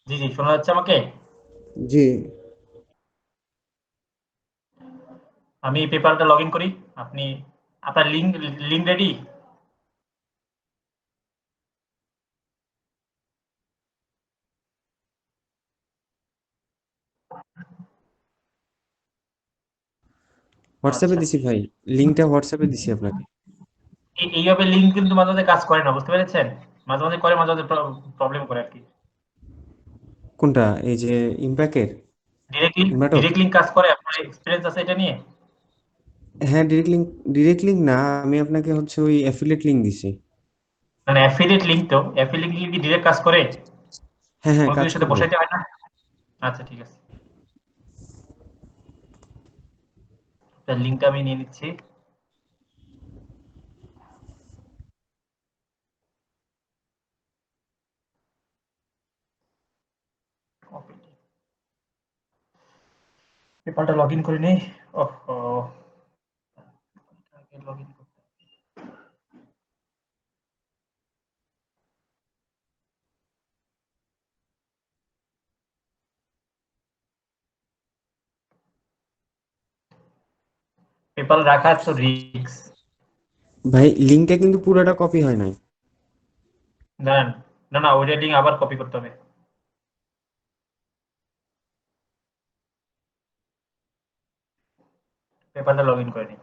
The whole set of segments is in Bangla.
জি, জি, শোনা যাচ্ছে আমাকে? জি। আমি পেপারটা লগইন করি। আপনি আপনার লিংক রেডি? হোয়াটসঅ্যাপে আচ্ছা। দিছি ভাই। লিঙ্কটা হোয়াটসঅ্যাপে দিছি আপনাকে। এইভাবে লিংক কিন্তু মাঝে, মাঝে কাজ করে না। বুঝতে পেরেছেন? মাঝে, মাঝে করে, মাঝে, মাঝে প্রবলেম করে আরকি। কোনটা? এই যে ইমপ্যাকের? ইনভার্টর? ডিরেক্ট লিংক কাজ করে? আপনার এক্সপেরিয়েন্স আছে এটা নিয়ে? হ্যাঁ, ডিরেক্ট লিঙ্ক না, আমি আপনাকে হচ্ছে ওই অ্যাফিলিয়েট লিঙ্ক দিছি। মানে অ্যাফিলিয়েট লিংক কি ডিরেক্ট কাজ করে? হ্যাঁ, হ্যাঁ, কোন কাজ কিছুর সাথে করবে। বসাইতে হয় না? আচ্ছা, ঠিক আছে। তার লিংকটা আমি নিয়ে নিচ্ছি। কপি। পেপারটা লগইন করে নেই। ওহহো! আগে লগইন করতে হবে। পেপার রাখা তো রিস্ক। ভাই লিঙ্কটা কিন্তু পুরোটা কপি হয় নাই। দাঁড়ান। না, না, ওইটা লিংক আবার কপি করতে হবে। পেপারটা লগইন করে নিই।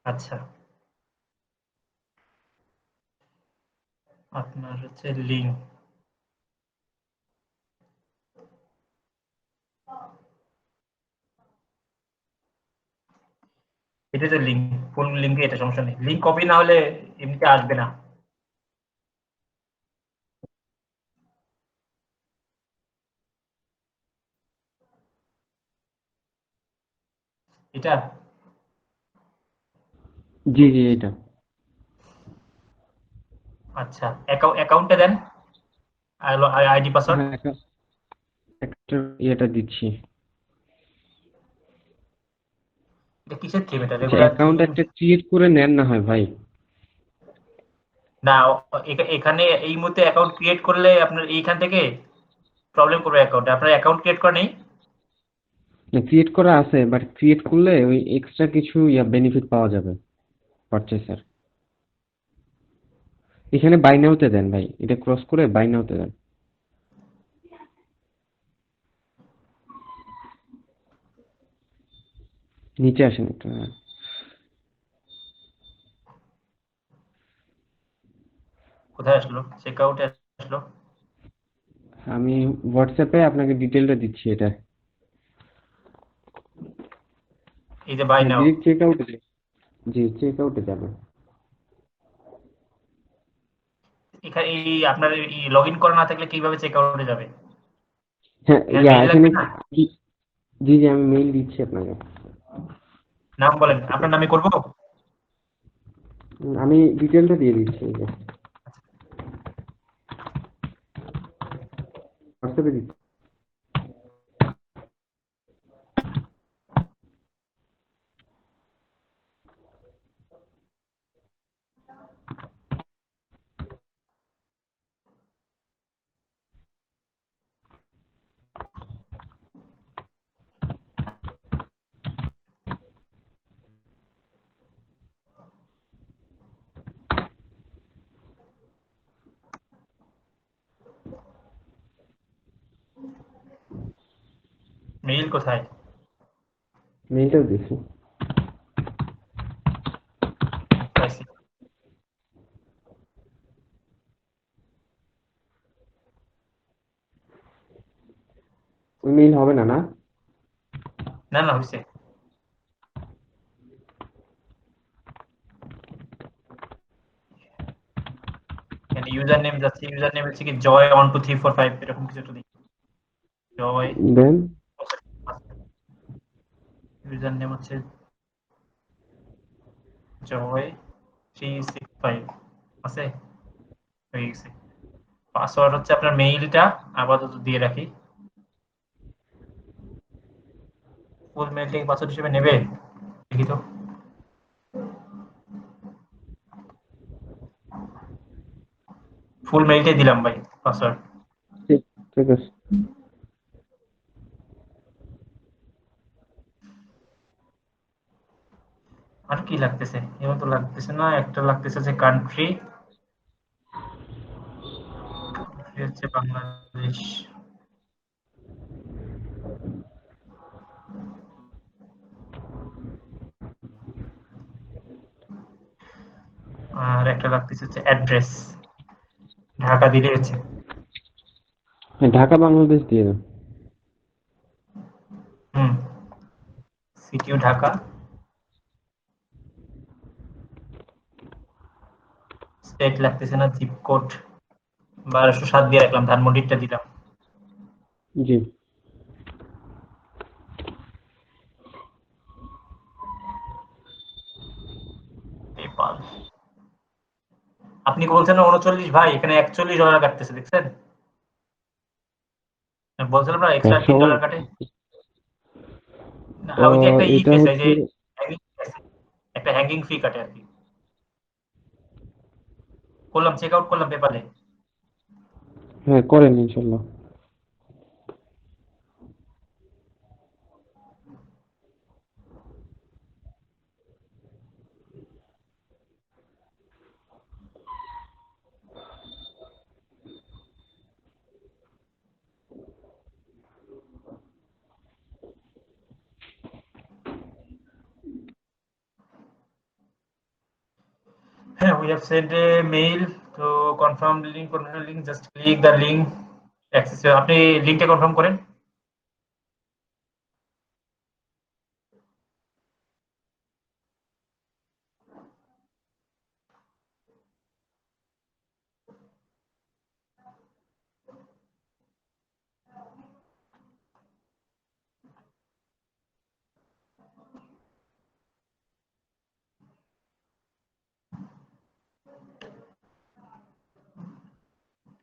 আচ্ছা, আপনার হচ্ছে লিংক। এটাই তো লিংক। ফুল লিংকে এটা সমস্যা নেই। লিংক কপি না হলে এমনিতে আসবে না। এটা? জি, জি, এটা। আচ্ছা, অ্যাকাউন্টটা দেন। ID password. হ্যাঁ, একটা ইয়েটা দিচ্ছি। এটা কিসের থিম এটা? আচ্ছা, রেগুলার অ্যাকাউন্ট থিম? একটা ক্রিয়েট করে নেন না হয় ভাই। না, এখানে এই মুহূর্তে অ্যাকাউন্ট ক্রিয়েট করলে আপনার এইখান থেকে প্রবলেম করবে অ্যাকাউন্টে। আপনার অ্যাকাউন্ট ক্রিয়েট করা নেই? ক্রিয়েট করা আছে, বাট ক্রিয়েট করলে ওই এক্সট্রা কিছু বেনিফিট পাওয়া যাবে পারচেসার। এখানে বাই নাওতে দেন ভাই, এটা ক্রস করে বাই নাওতে দেন। নিচে আসেন একটু, হ্যাঁ। কোথায় আসলো? চেকআউটে আসলো? আমি হোয়াটসঅ্যাপে আপনাকে ডিটেলটা দিচ্ছি এটা। এই যে বাই হ্যাঁ, নাও। ডিরেক্ট চেক আউটে। জি, চেক আউটে যাবেন। এখানে এই আপনার এই লগইন করা না থাকলে কিভাবে চেকআউটে যাবে? হ্যাঁ, এখানে মেইল এখানে লাগবে না? জি, জি, জি, আমি মেইল দিচ্ছি আপনাকে। নাম বলেন। আপনার নামে করব? আমি ডিটেলটা দিয়ে দিচ্ছি, এই যে হোয়াটসঅ্যাপে দিচ্ছি। মেইল কোথায়? মেইলটাও দিচ্ছি। পাইছি। ওই মেইল হবে না, না? না, না, হইছে। এখানে ইউজার নেম যাচ্ছে। ইউজার নেম হচ্ছে কি জয়1234 5 এরকম কিছু একটা দিই। জয়। দেন। ইউজার নেম হচ্ছে জয়365 আছে? হয়ে গেছে। পাসওয়ার্ড হচ্ছে আপনার মেইলটা আপাতত দিয়ে রাখি। ফুল মেইলটাকে পাসওয়ার্ড হিসেবে নেবে? দেখি তো। ফুল মেইলটাই দিলাম ভাই পাসওয়ার্ড। ঠিক ঠিক আছে। আর কি লাগতেছে? এবার তো লাগতেছে না। একটা লাগতেছে যে কান্ট্রি হচ্ছে বাংলাদেশ। আর একটা লাগতেছে হচ্ছে অ্যাড্রেস। ঢাকা দিলে হচ্ছে। হ্যাঁ, ঢাকা বাংলাদেশ দিয়ে দাও। হুম, সিটিও ঢাকা, স্টেট লাগতেছে না, জিপ কোড 1207 দিয়ে রাখলাম, ধানমন্ডিরটা দিলাম। জি। পেপাল। আপনি বলছেন না 39 ভাই, এখানে $41 কাটতেছে দেখছেন? আমি বলছিলাম না এক্সট্রা একশো $3 কাটে। না, ওই যে একটা এটা গেছে এই হচ্ছে। যে hanging আছে, একটা হ্যাঙ্গিং ফি কাটে আর কি। করলাম, চেক আউট করলাম পেপালে। হ্যাঁ, করেন ইনশাল্লাহ। হ্যাঁ, we have sent a mail to confirm link, just click the link access। আপনি লিংকটা কনফার্ম করেন।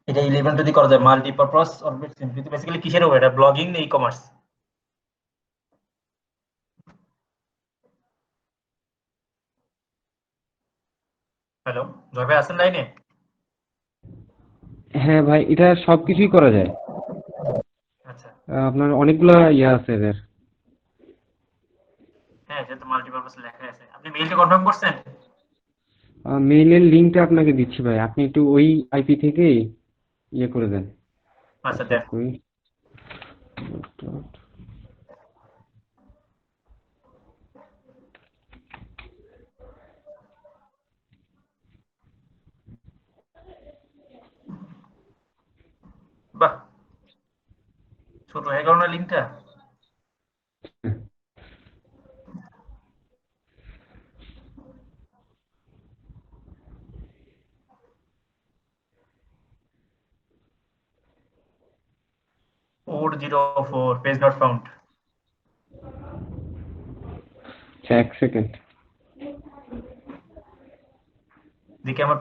এটা 11 যদি করা যায়, মাল্টিপারপাস অরবিট সিম্পলিসিটি, বেসিক্যালি কিসের উপর এটা, ব্লগিং না ই-কমার্স? হ্যালো, জয় ভাই আছেন লাইনে? হ্যাঁ ভাই, এটা সবকিছুই করা যায়। আচ্ছা। আপনার অনেকগুলা ইয়ে আছে এদের। হ্যাঁ, যেহেতু মাল্টিপারপাস লেখা আছে। আপনি মেইলটা কনফার্ম করছেন? মেইলের লিঙ্কটা আপনাকে দিচ্ছি ভাই, আপনি একটু ওই আইপি থেকে ইয়ে করে দেন। আচ্ছা চেক দেন। করি। বাহ, ছোট হয়ে গেল না লিঙ্কটা? 404 পেজ নট ফাউন্ড। আচ্ছা, এক সেকেন্ড। দেখি আমার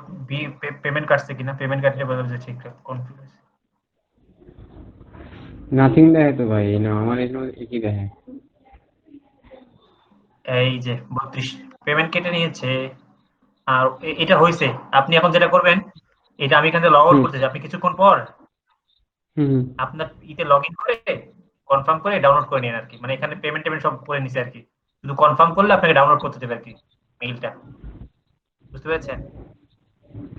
পেমেন্ট কাটছে কিনা, পেমেন্ট কাটলে বোঝা যাচ্ছে ঠিকঠাক কনফিউজ। নাথিং দেখায় তো ভাই, না আমার এখানে একই দেখায়। এই যে 32 পেমেন্ট কেটে নিয়েছে। আর এটা হয়েছে। আপনি এখন যেটা করবেন, এটা আমি এখান থেকে লগ আউট হুম করতেছি, আপনি কিছুক্ষণ পর হুম হুম। আপনার ইতে লগ ইন করে কনফার্ম করে ডাউনলোড করে নিন আর কি। মানে এখানে পেমেন্ট টেমেন্ট সব করে নিছে আর কি, শুধু কনফার্ম করলে আপনাকে ডাউনলোড করতে দেবে আর কি মেইলটা। বুঝতে পেরেছেন?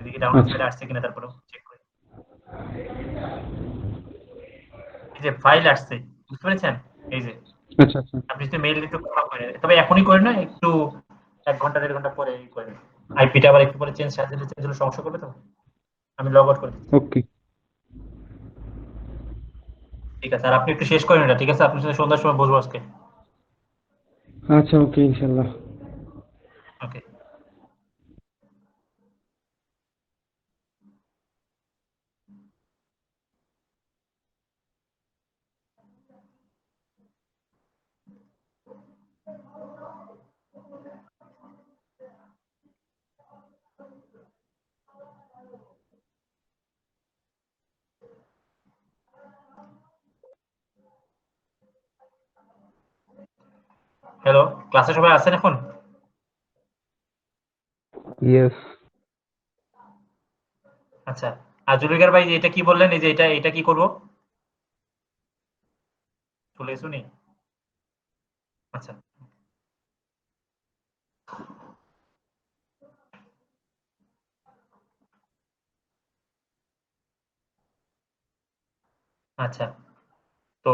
এদিকে ডাউনলোড আচ্ছা ফাইল আসছে কিনা তারপরেও চেক করি। এই যে ফাইল আসছে, বুঝতে পেরেছেন? এই যে আচ্ছা আচ্ছা। আপনি যদি মেইল একটু কনফার্ম করেন, তবে এখনই করেন না, একটু 1 ঘন্টা 1.5 ঘন্টা পরে করেন। আইপিটা আবার একটু পরে চেঞ্জ হলে সমস্যা করবে তো। আমি লগ আউট করে দিচ্ছি। ওকে। ঠিক আছে, আর আপনি একটু শেষ করেন এটা, ঠিক আছে? আপনার সাথে সন্ধ্যার সময় বসবো আজকে। আচ্ছা, ওকে ইনশাল্লাহ। ওকে। হ্যালো, ক্লাসে সবাই আছেন এখন? ইয়েস। আচ্ছা, আর জুলফিকার ভাই এটা কি বললেন, এই যে এটা কি করব? চলে শুনি। আচ্ছা আচ্ছা, তো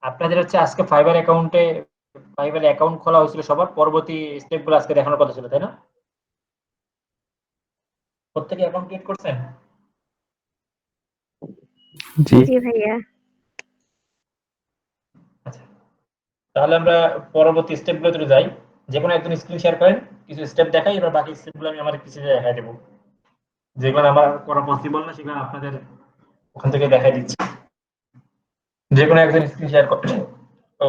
আপনাদের হচ্ছে আজকে ফাইবার অ্যাকাউন্ট খোলা হয়েছিল, সবার পরবর্তী স্টেপগুলো আজকে দেখানোর কথা ছিল, তাই না? প্রত্যেকে অ্যাকাউন্ট ক্রিয়েট করছেন? জি জি ভাইয়া। আচ্ছা, তাহলে আমরা পরবর্তী স্টেপগুলোতে যাই। যে কোনো একজন স্ক্রিন শেয়ার করেন, কিছু স্টেপ দেখাই, এবার বাকি স্টেপগুলো আমি আমার কিছু দেখাই দেবো। যেগুলো আমার করা পসিবল না সেগুলো আপনাদের ওখান থেকে দেখাই দিচ্ছি। যে কোনো একজন স্ক্রিন শেয়ার করেন। তো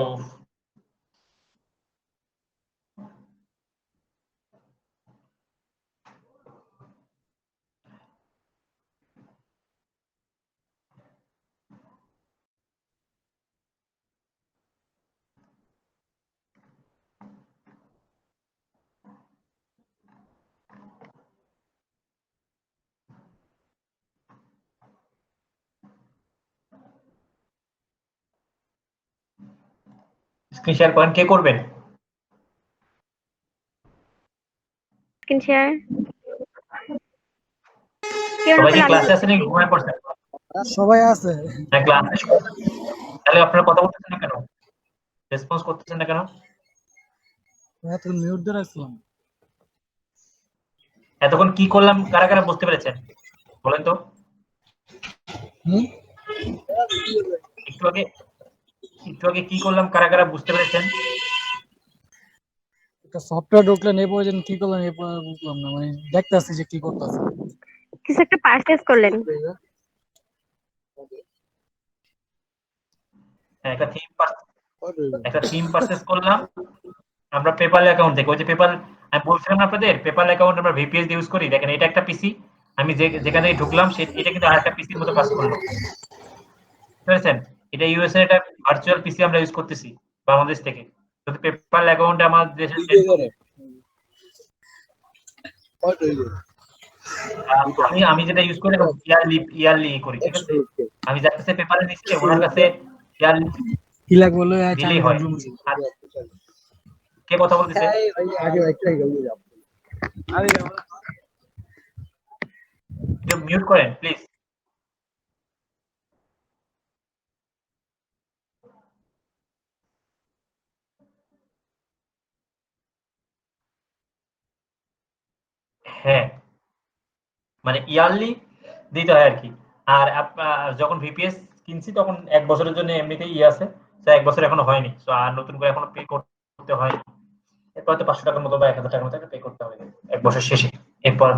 স্ক্রিন শেয়ার করেন, কে করবেন? স্ক্রিন শেয়ার কেউ না সবাই কি করলে আমি ক্লাসে আছেন নাকি ঘুমায় পড়ছেন? সবাই আছে। হ্যাঁ, ক্লাসে। তাহলে আপনারা কথা বলতেছেন না কেন? রেসপন্স করতেছেন না কেন? এতক্ষণ মিউট দিয়ে রাখছিলাম। এতক্ষণ কি করলাম কারা কারা বুঝতে পেরেছেন বলেন তো? হুম? একটু আগে কি করলাম কারা কারা বুঝতে পেরেছেন? একটা সফটওয়্যার ঢুকলেন, এরপরে যেন কি করলেন এরপরে বুঝলাম না, মানে দেখতেছি যে কি করতেছে। কিছু একটা পারচেজ করলেন। হ্যাঁ, একটা থিম পারচেজ করলাম আমরা পেপাল অ্যাকাউন্ট থেকে। ওই যে পেপাল আমি বলছিলাম না আপনাদের, পেপাল অ্যাকাউন্ট আমরা ভিপিএস ইউজ করি। দেখেন এটা একটা পিসি, আমি যেখান থেকে ঢুকলাম এটা কিন্তু আরেকটা পিসির মতো কাজ করলো, বুঝতে পেরেছেন? এটা ইউএসএ একটা ভার্চুয়াল পিসি আমরা ইউজ করতেছি বাংলাদেশ থেকে। যদি পেপাল অ্যাকাউন্ট আমার দেশে আমি আমি যেটা ইউজ করি ইয়ারলি করি, ঠিক আছে? আমি যার কাছে পেপারে নিচ্ছি ওনার কাছে ইয়ারলি কি লাগবে বলে দিলেই হয়। আর কে কথা বলতেছে? একটু মিউট করেন প্লিজ। হ্যাঁ, মানে ইয়ারলি দিতে হয় আর কি। আর যখন ভিপিএস কিনছি তখন 1 বছরের জন্য এমনিতেই আছে, তো 1 বছর এখনো হয়নি, তো আর নতুন করে এখনো পে করতে হয়নি। এরপর হয়তো 500 টাকার মতো বা 1000 টাকার মতো পে করতে হবে 1 বছর শেষে। এরপর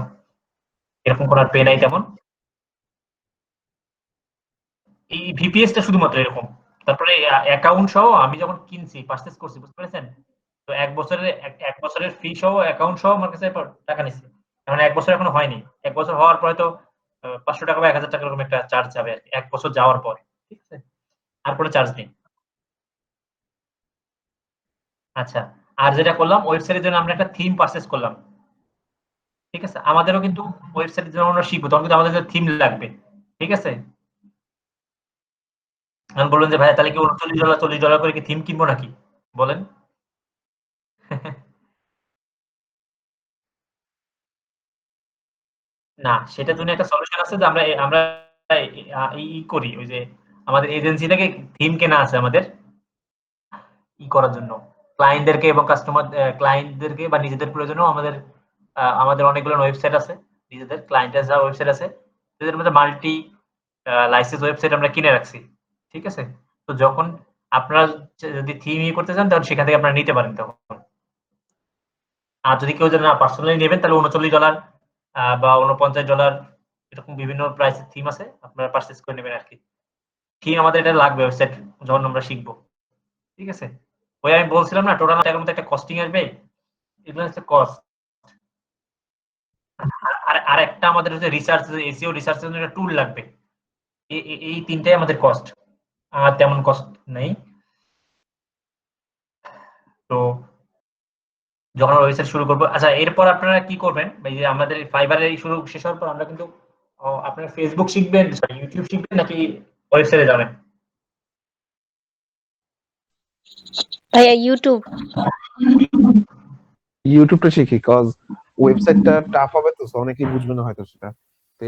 এরকম কোনো আর পে নাই তেমন। এই ভিপিএসটা শুধুমাত্র এরকম। তারপরে অ্যাকাউন্ট সহ আমি যখন কিনছি পারচেজ করছি, বুঝতে পেরেছেন? তো 1 বছরের ফি সহ অ্যাকাউন্ট সহ আমার কাছে টাকা নিচ্ছে। এখন 1 বছর এখনো হয়নি। 1 বছর হওয়ার পরে তো 500 টাকা বা 1000 টাকা এরকম একটা চার্জ যাবে আরকি 1 বছর যাওয়ার পর। ঠিক আছে? আর কোনো চার্জ নেই। আচ্ছা। আর যেটা করলাম ওয়েবসাইটের জন্য আমরা একটা থিম পারচেজ করলাম। ঠিক আছে? আমাদেরও কিন্তু ওয়েবসাইটের জন্য আমরা শিখব। তখন কিন্তু আমাদের থিম লাগবে। ঠিক আছে? এখন বলবেন যে ভাইয়া তাহলে কি $39 $40 করে কি থিম কিনবো নাকি? বলেন। না, সেটার জন্য একটা সলিউশন আছে যে আমরা আমরা করি ওই যে আমাদের এজেন্সি থেকে থিম কেনা আছে আমাদের করার জন্য। ক্লায়েন্টদেরকে এবং ক্লায়েন্টদেরকে বা নিজেদের প্রয়োজনেও আমাদের অনেকগুলো ওয়েবসাইট আছে। নিজেদের ক্লায়েন্টের যা ওয়েবসাইট আছে, এদের মধ্যে মাল্টি লাইসেন্স ওয়েবসাইট আমরা কিনে রাখছি। ঠিক আছে? তো যখন আপনারা যদি থিম করতে চান তাহলে সেখান থেকে আপনারা নিতে পারেন তখন। আর যদি কেউ না পার্সোনালি নেবেন তাহলে $39 বা $49 এরকম বিভিন্ন প্রাইসের থিম আছে। আপনারা পারচেজ করে নেবেন আরকি। থিম আমাদের এটা লাগবে ওয়েবসাইট যখন আমরা শিখব। ঠিক আছে? ওই আমি বলছিলাম না টোটাল টাকার মধ্যে একটা কস্টিং আসবে। এগুলো হচ্ছে কস্ট। আর একটা আমাদের হচ্ছে রিসার্চ, এসইও রিসার্চ এর জন্য একটা টুল লাগবে। এই তিনটাই আমাদের কস্ট। আর তেমন কস্ট নেই। তো যখন ওয়েবসাইট শুরু করব, আচ্ছা এরপর আপনারা কি করবেন? এই যে আমাদের ফাইবারের শুরু শেষ হওয়ার পর আমরা কিন্তু আপনারা ফেসবুক শিখবেন, সরি ইউটিউব শিখবেন নাকি ওয়েবসাইটে যাবেন? ভাইয়া ইউটিউব। ইউটিউবটা শিখি, কজ ওয়েবসাইটটা টাফ হবে তো, so অনেকেই বুঝবে না হয়তো সেটা। তো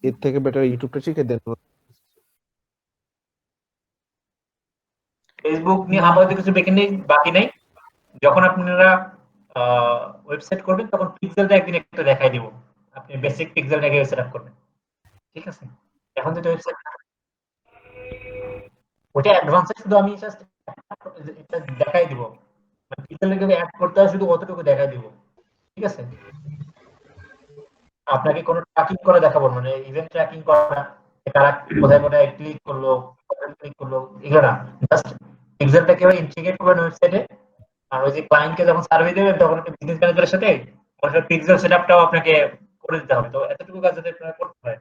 এর থেকে বেটার ইউটিউবটা শিখে দেন। ফেসবুক নিয়ে আপাতত কিছু বাকি নেই। যখন আপনারা ওয়েবসাইট করবেন তখন পিক্সেলটা একদিন একটা দেখাই দিব। আপনি বেসিক পিক্সেলটাকে সেটআপ করবেন। ঠিক আছে? এখন যেটা ওয়েবসাইট ওটা অ্যাডভান্সে শুধু আমি জাস্ট এটা দেখাই দিব। মানে পিক্সেলটা কিভাবে অ্যাড করতে হয় শুধু অতটুকু দেখাই দিব। ঠিক আছে? আপনাকে কোনো ট্র্যাকিং করে দেখাবো না, মানে ইভেন্ট ট্র্যাকিং করা, কারা কোথায় কোথায় ক্লিক করলো, ক্লিক করলো, এগুলো না। জাস্ট পিক্সেলটা কিভাবে ইন্টিগ্রেট করবেন ওয়েবসাইটে, আর ওই যে ক্লায়েন্টকে যখন সার্ভে দেবেন তখন বিজনেস ম্যানেজারের সাথে ওটার পিক্সেল সেটআপটাও আপনাকে করে দিতে হবে। তো এতটুকু কাজ যদি আপনারা করতে পারেন,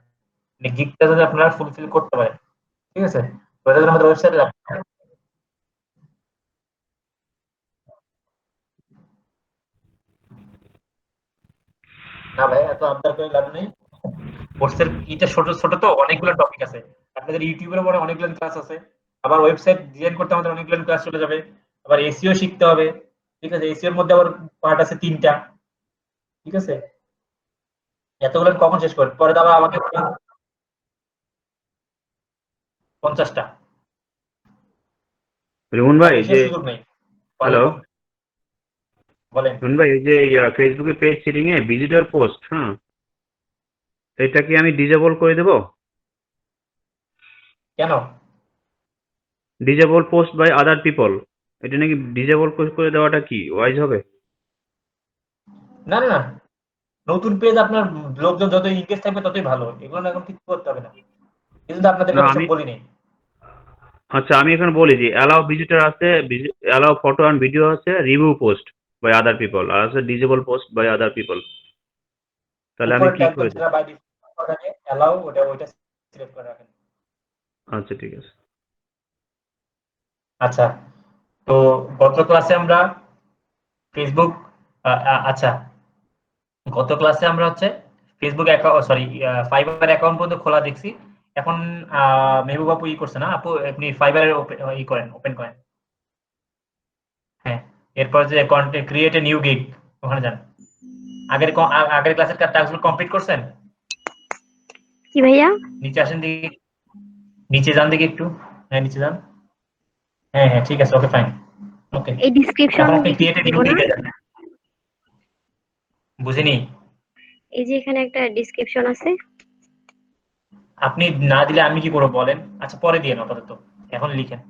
মানে গিগটা যদি আপনারা ফুলফিল করতে পারেন, ঠিক আছে? তো এটা আমাদের ওয়েবসাইটে রাখতে হবে। না ভাই, এত আবদার করে লাভ নেই। কোর্সের এটা ছোট ছোট তো অনেকগুলো টপিক আছে। আপনাদের ইউটিউবের উপরে অনেকগুলো ক্লাস আছে। আবার ওয়েবসাইট ডিজাইন করতে আমাদের অনেকগুলো ক্লাস চলে যাবে। আবার এসইও শিখতে হবে। ঠিক আছে? এসইও এর মধ্যে আবার পার্ট আছে 3টা। ঠিক আছে? এতগুলো কখন শেষ করবেন? পরে তো আবার আমাকে 50টা। রুমন আর ভাই বেশি যে সুযোগ নেই। পারলে হ্যালো বলেন। রুমন ভাই, এই যে ফেসবুকে পেজ সেটিং এ ভিজিটর পোস্ট, হ্যাঁ, এটা কি আমি ডিজেবল করে দেব? কেন? Disable post by other people, এটা নাকি ডিজেবল করে দেওয়াটা কি ওয়াইজ হবে? না না না, নতুন পেজ আপনার লোকজন যত ইংগেজ থাকবে ততই ভালো। এগুলো না এখন কিছু করতে হবে না। কিন্তু আপনাদের না কথা সব আমি, বলি নেই। আচ্ছা আমি এখানে বলি যে অ্যালাউ ভিজিটর আছে, অ্যালাউ ফটো অ্যান্ড ভিডিও আছে, review post by other people, আর আছে disable post by other people. তাহলে আমি উপরে কি ট্যাগ করে দেব? যেটা বাই ডিফল্ট থাকে অ্যালাউ, ওইটা সিলেক্ট করে রাখেন। আচ্ছা ঠিক আছে। আচ্ছা, তো গত ক্লাসে আমরা ফেসবুক আচ্ছা, গত ক্লাসে আমরা হচ্ছে Facebook account, sorry fibre account পর্যন্ত খোলা দেখছি। এখন মেহবুব আপু করছে না, আপু আপনি ফাইবার করেন, ওপেন করেন। হ্যাঁ, এরপর যে content create a new gig, ওখানে যান। আগের ক্লাসের টাস্কগুলো কমপ্লিট করছেন? কি ভাইয়া? নিচে আসেন দিকে, নিচে যান দিকে একটু। হ্যাঁ নিচে যান। হ্যাঁ হ্যাঁ ঠিক আছে, ওকে ফাইন। ওকে, এই ডিসক্রিপশন এখন আপনি ক্রিয়েট এ দিব নিউ না? গিগে যান। বুঝিনি? এই যে এখানে একটা ডিসক্রিপশন আছে। আপনি না দিলে আমি কি করবো বলেন? আচ্ছা পরে দিয়ে আপাতত, এখন লিখেন।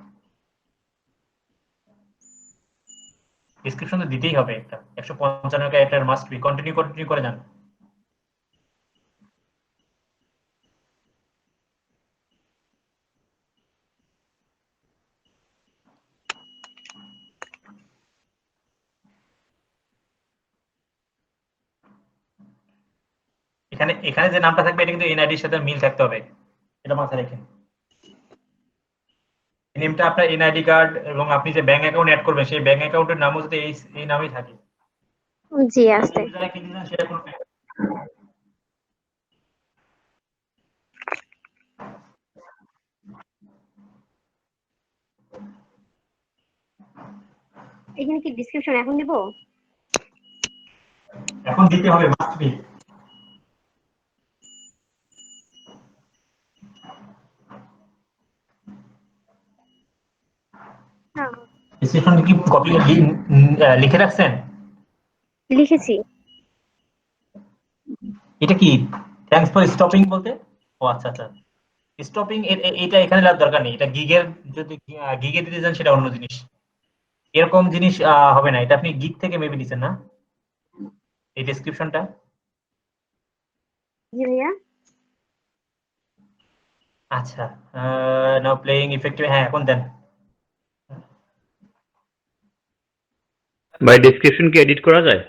ডেসক্রিপশন তো দিতেই হবে একটা, 155 ক্যারেক্টার মাস্ট বি। কন্টিনিউ করে যান। এখানে এখানে যে নামটা থাকবে এটা কিন্তু এনআইডির সাথে মিল থাকতে হবে, এটা মাথায় রাখেন। নেমটা আপনার এনআইডি কার্ড এবং আপনি যে ব্যাংক অ্যাকাউন্ট অ্যাড করবেন সেই ব্যাংক অ্যাকাউন্টের নামও যদি এই নামেই থাকে। জি আছে। যারা কি দিলেন সেটা কোনো এখানে কি ডিসক্রিপশন এখন দিব? এখন দিতে হবে, মাস্ট বি। হ্যাঁ, ডেসক্রিপশন কি কপি লিখে রাখছেন? লিখেছি। এটা কি থ্যাঙ্কস ফর স্টপিং বলতে? ও আচ্ছা আচ্ছা, স্টপিং এটা এখানে লাগার দরকার নেই। এটা গিগের, যদি গিগে দিতে চান সেটা অন্য জিনিস। এরকম জিনিস হবে না। এটা আপনি গিগ থেকে মেবি দিচ্ছেন না এই ডেসক্রিপশনটা? জি ভাইয়া। আচ্ছা, নাও প্লেইং ইফেক্টিভ, হ্যাঁ এখন দেন। বাই ডেসক্রিপশন কি এডিট করা যায়?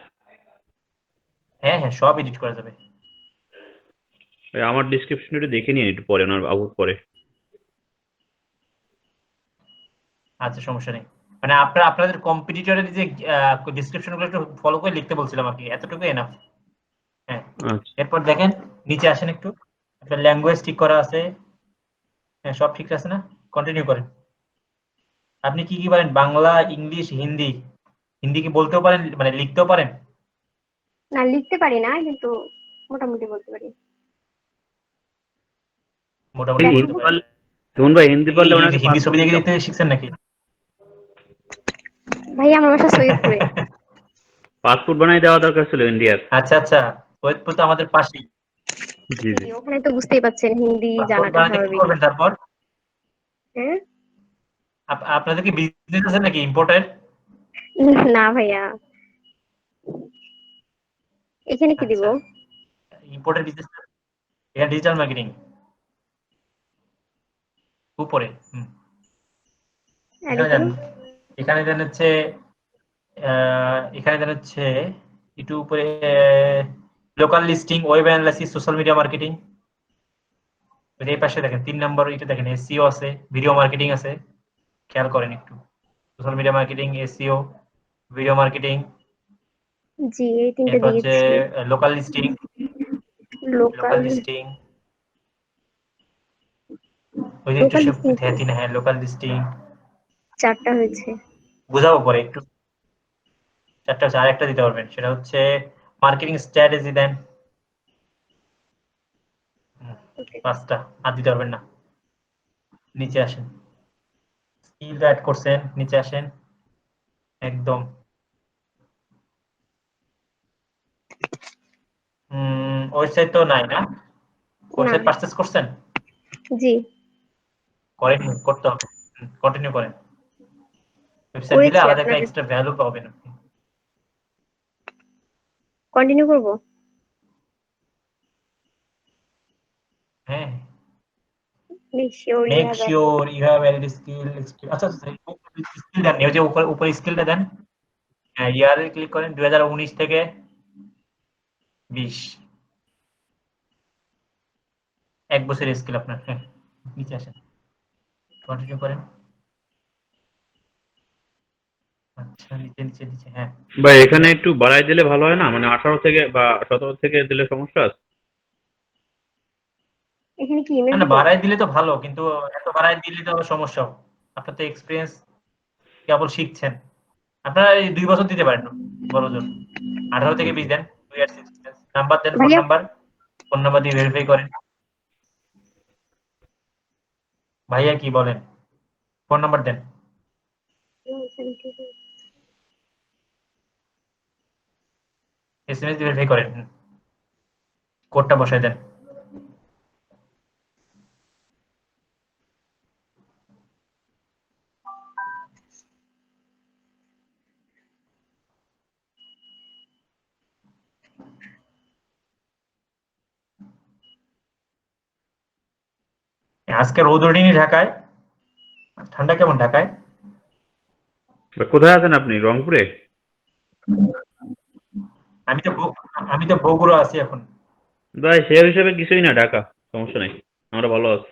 হ্যাঁ হ্যাঁ, সব এডিট করা যাবে। ভাই, আমার ডেসক্রিপশন একটু দেখে নিন একটু পরে, ওনার আবুর পরে। আচ্ছা সমস্যা নেই। মানে আপনাদের কম্পিটিটরের যে ডেসক্রিপশন গুলো একটু ফলো করে লিখতে বলছিলাম আর কি, এতটুকু এনাফ। হ্যাঁ, আচ্ছা এরপর দেখেন নিচে আসেন একটু। আপনার ল্যাঙ্গুয়েজ ঠিক করা আছে, হ্যাঁ সব ঠিক আছে না? কন্টিনিউ করেন। আপনি কি কি পারেন? বাংলা, ইংলিশ, হিন্দি। হিন্দি কি বলতেও পারেন, মানে লিখতেও পারেন? না, লিখতে পারি না, কিন্তু মোটামুটি বলতে পারি। মোটামুটি বলতে হিন্দি পারেন। পারলে, সুমন ভাই হিন্দি পারলে ওনাকে হিন্দি ছবি দেখে দেখতে শিখছেন নাকি? ভাই আমার বাসা সৈয়দপুরে। পাসপোর্ট বানাই দেওয়া দরকার ছিল ইন্ডিয়ার। আচ্ছা আচ্ছা, সৈয়দপুর তো আমাদের পাশেই। জি জি। জি, ওখানে তো বুঝতেই পাচ্ছেন হিন্দি পাসপোর্ট জানাটা বানাতে কি স্বাভাবিক। করবেন তারপর? হ্যাঁ। আপনাদের কি বিজনেস আছে নাকি ইম্পোর্টের? না ভাইয়া, এখানে কি দিব? আচ্ছা, ইম্পোর্টের বিজনেস, এটা ডিজিটাল মার্কেটিং উপরে। আর এখানে এখানে যান, এখানে দেন হচ্ছে এখানে দেন হচ্ছে একটু উপরে local listing, web analysis, social media marketing. এই পাশে দেখেন 3 নম্বর এটা দেখেন, এসইও আছে, ভিডিও মার্কেটিং আছে, খেয়াল করেন একটু। Social media marketing, SEO, video marketing, জি, এই তিনটা এরপর হচ্ছে দিয়েছি। Local listing, local local listing, ওই যে একটু লোকাল সব লিস্টিং হ্যাঁ লোকাল লিস্টিং। 4টা হয়েছে। বুঝাবো পরে একটু। 4টা হচ্ছে, আরেকটা দিতে পারবেন, সেটা হচ্ছে মার্কেটিং স্ট্র্যাটেজি দেন। ওকে। 5টা আর দিতে পারবেন না। নিচে আসেন, স্কিল অ্যাড করছেন, নিচে আসেন একদম। ওয়েবসাইট তো নাই না? না। ওয়েবসাইট পারচেজ করছেন? জি, করেন, করতে হবে। কন্টিনিউ করেন। ওয়েবসাইট দিলে করেছি। আলাদা একটা আপনাদের এক্সট্রা ভ্যালু পাবেন আপনি। কন্টিনিউ করব? হ্যাঁ, make sure you make have sure you have valid skill. আচ্ছা আচ্ছা, স্কিল দেন, ওই যে উপরে স্কিলটা দেন। হ্যাঁ, ইয়ারে ক্লিক করেন 2019 থেকে 20, 1 বছরের স্কিল আপনার। হ্যাঁ, নিচে আসেন, কন্টিনিউ করেন। আচ্ছা, নিচে নিচে নিচে, হ্যাঁ। ভাই এখানে একটু বাড়াই দিলে ভালো হয় না? মানে 18 থেকে বা 17 থেকে দিলে সমস্যা আছে? এখানে কি না ইমেল না, দিব? বাড়ায় দিলে তো ভালো, কিন্তু এত বাড়ায় দিলে তো আবার সমস্যা হবে। আপনার তো এক্সপিরিয়েন্স, কেবল শিখছেন। আপনারা এই 2 বছর দিতে পারেন বড় জোর। 18 থেকে 20 দেন, 2 ইয়ার্স এক্সপিরিয়েন্স। নাম্বার দেন, ফোন ভাইয়া নাম্বার। ফোন নাম্বার দিয়ে ভেরিফাই করেন। ভাইয়া কি বলেন? ফোন নাম্বার দেন, এসএমএস দিয়ে ভেরিফাই করেন। কোডটা বসায় দেন। আজকে রোদ ওঠেনি ঢাকায়। ঠান্ডা কেমন ঢাকায়? ভাই, কোথায় আছেন আপনি? রংপুরে? আমি তো আমি তো বগুড়া আছি এখন। ভাই সে হিসেবে কিছুই না ঢাকা, সমস্যা নেই, আমরা ভালো আছি।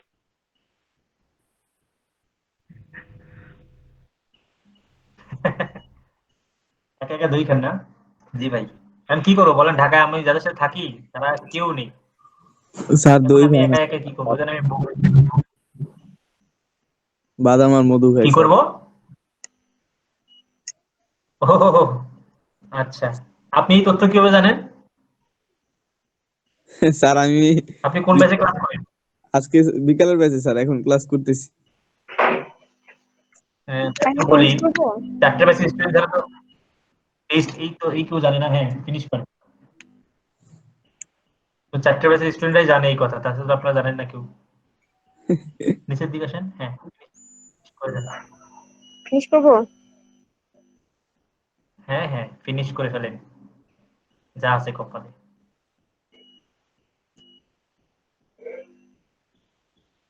একা একা দই খান না? জি ভাই। আমি কি করবো বলেন, ঢাকায় আমি যাদের সাথে থাকি তারা কেউ নেই। স্যার এখন দই আমি খায় না, একা একা কি করবো জানেন? আমি বাদাম আর মধু খাই কি স্যার। করবো? ও, আচ্ছা। আপনি এই তথ্য কিভাবে জানেন? স্যার আমি আপনি কোন ব্যাচে ক্লাস করেন? আজকে বিকালের ব্যাচে স্যার, এখন ক্লাস করতেছি। একটু ভাইয়া বলি, ফিনিশ করবো? 4টে ব্যাচে স্টুডেন্ট যারা, তো এই কেউ জানে না। হ্যাঁ, ফিনিশ করেন। তো 4টে ব্যাচের স্টুডেন্টরাই জানে এই কথা, তাছাড়া তো আপনারা জানেন না কেউ। নিচের দিকে আসেন, হ্যাঁ, finish করে দেন। ফিনিশ করবো? হ্যাঁ হ্যাঁ, ফিনিশ করে ফেলেন যা আছে কপালে।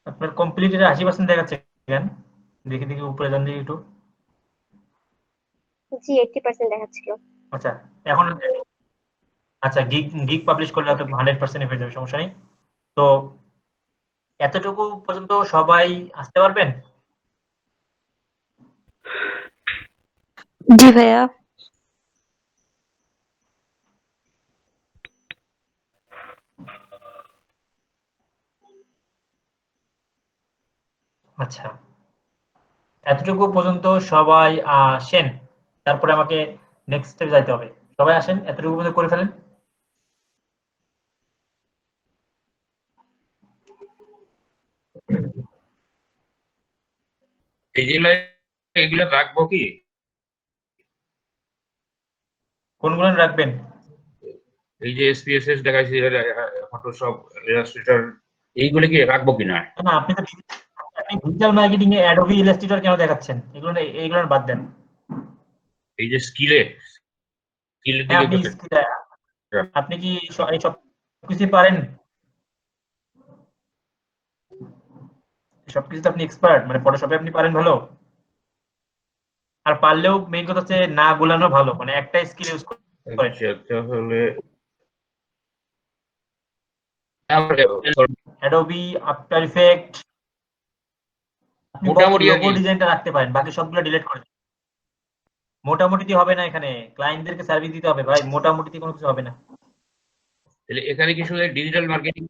আপনার কমপ্লিটেড 80% দেখাচ্ছে কেন? দেখি দেখি, উপরে যান দেখি একটু। জি, 80% দেখাচ্ছিল। আচ্ছা, এখন আচ্ছা, গিগ গিগ পাবলিশ করলে হয়তো 100% হয়ে যাবে, সমস্যা নেই। তো এতটুকু পর্যন্ত সবাই আসতে পারবেন? জি ভাইয়া। আচ্ছা, এতটুকু পর্যন্ত সবাই আসেন, তারপরে আমাকে নেক্সট স্টেপে যাইতে হবে। সবাই আসেন, এতটুকু পর্যন্ত করে ফেলেন। এইগুলা এগুলা রাখবো কি? কোনগুলো রাখবেন? এই যে SPSS দেখাইছি, ফটোশপ, ইলাস্ট্রেটর, এইগুলো কি রাখবো কিনা? না, আপনি ডিজিটাল মার্কেটিং এ অ্যাডোবি ইলাস্ট্রেটর কেন দেখাচ্ছেন? এগুলো বাদ দেন। এই যে স্কিলের হ্যাঁ, দিকে আপনি কি এই সব কিছু পারেন? সবকিছুতে আপনি এক্সপার্ট, মানে ফটোশপে আপনি পারেন ভালো? আর পারলেও মেইন কথা হচ্ছে না গুলানো ভালো, মানে একটা স্কিল ইউজ করেন। আচ্ছা, তাহলে অ্যাডোবি, আফটার ইফেক্ট, আপনি মোটামুটি আর লোগো কি। ডিজাইনটা রাখতে পারেন, বাকি সবগুলো ডিলিট করে দিন। মোটামুটিতে হবে না, এখানে ক্লায়েন্টদেরকে সার্ভিস দিতে হবে ভাই, মোটামুটিতে কোনো কিছু হবে না। তাহলে এখানে কি শুধু digital marketing?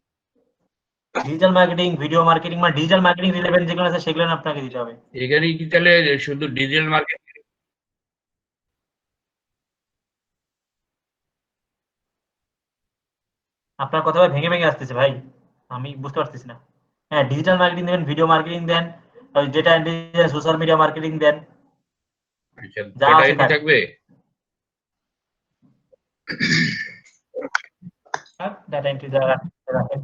Digital marketing, video marketing, মানে ডিজিটাল মার্কেটিং রিলেভেন্ট যেগুলো আছে সেগুলো আপনাকে দিতে হবে। এখানে কি তাহলে শুধু ডিজিটাল মার্কেটিং? আপনার কথা ভেঙে ভেঙে আসতেছে ভাই, আমি বুঝতে পারতেছি না। হ্যাঁ, digital marketing then, video marketing then, data entry, social media marketing then, আচ্ছা, যা ডেটা আছে এন্ট্রি থাক। থাকবে? ডাটা এন্ট্রি যা রাখেন,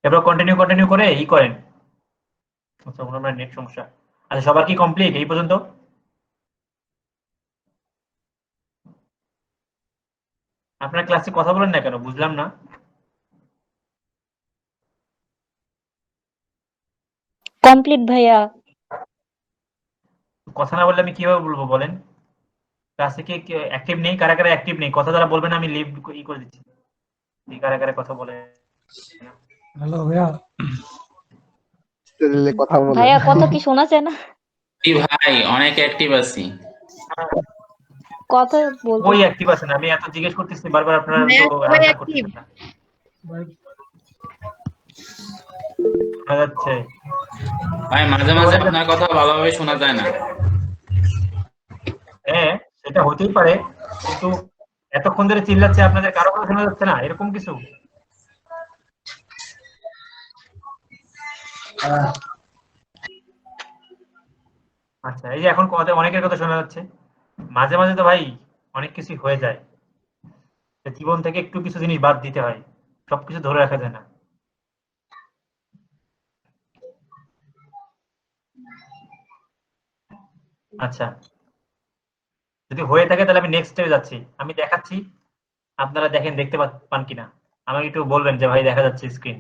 এবার কন্টিনিউ করে করেন। আচ্ছা, ওনার নেট সমস্যা। আচ্ছা, সবার কি কমপ্লিট এই পর্যন্ত? আপনার ক্লাসে কথা বলেন না কেন, বুঝলাম না। কমপ্লিট ভাইয়া। কথা না বললে আমি কিভাবে বলবো বলেন? ক্লাসে কি অ্যাক্টিভ নেই? কারা কারা অ্যাক্টিভ নেই? কথা যারা বলবেন আমি লিভ করে দিচ্ছি। কারা কারা কথা বলে না? হ্যালো ভাইয়া। কথা বলে ভাইয়া কথা কি শোনা যায় না? জি ভাই, অনেক অ্যাক্টিভ আছি। কথা বলতে ওই অ্যাক্টিভ আছেন, আমি এত জিজ্ঞেস করতেছি বারবার, আপনারা তো আনসার করতেছেন না। শোনা যাচ্ছে? ভাই মাঝে মাঝে আপনার কথা ভালোভাবে শোনা যায় না। হ্যাঁ, সেটা হতেই পারে, কিন্তু এতক্ষণ ধরে চিল্লাচ্ছে, আপনাদের কারো কথা শোনা যাচ্ছে না এরকম কিছু? আচ্ছা, এই যে এখন কথা, অনেকের কথা শোনা যাচ্ছে। মাঝে মাঝে তো ভাই অনেক কিছু হয়ে যায়, জীবন থেকে একটু কিছু জিনিস বাদ দিতে হয়, সবকিছু ধরে রাখা যায় না। আচ্ছা, যদি হয়ে থাকে তাহলে আমি নেক্সট স্টেপে যাচ্ছি, আমি দেখাচ্ছি, আপনারা দেখেন, দেখতে পান কিনা আমাকে একটু বলবেন যে ভাই দেখা যাচ্ছে স্ক্রিন।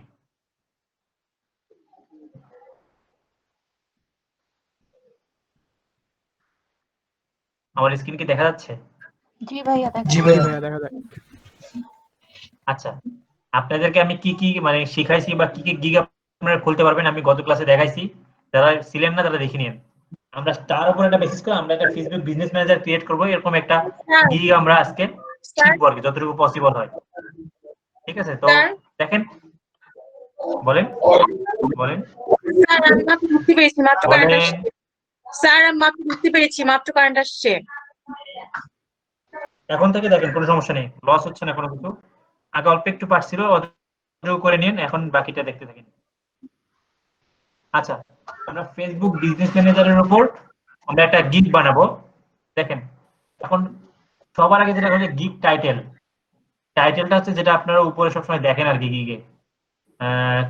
আমার স্ক্রিন কি দেখা যাচ্ছে? জি ভাইয়া জি ভাইয়া দেখা যায়। আচ্ছা, আপনাদেরকে আমি কি কি মানে শিখাইছি বা কি কি গিগ আপনারা খুলতে পারবেন আমি গত ক্লাসে দেখাইছি, যারা ছিলেন না তারা দেখে নিন। আমরা তার উপর একটা বেসিস করে আমরা একটা ফেসবুক বিজনেস ম্যানেজার ক্রিয়েট করব, এরকম একটা গিগ আমরা আজকে শিখবো আর কি, যতটুকু পসিবল হয়। ঠিক আছে, তো দেখেন, বলেন বলেন স্যার আমি মাত্র বুঝতে পেরেছি, মাত্র কারেন্ট বলেন। আসছে। স্যার আমি মাত্র বুঝতে পেরেছি, মাত্র কারেন্ট আসছে। এখন থেকে দেখেন, কোনো সমস্যা নেই, লস হচ্ছে না কোনো কিছু। আগে অল্প একটু পারছিল, অতটুকু করে নিন, এখন বাকিটা দেখতে থাকেন। আচ্ছা, আমরা ফেসবুক বিজনেস ম্যানেজারের উপর আমরা একটা গিগ বানাবো। দেখেন, এখন সবার আগে যেটা হচ্ছে গিগ টাইটেল। টাইটেলটা হচ্ছে যেটা আপনারা উপরে সবসময় দেখেন আর কি গিগে,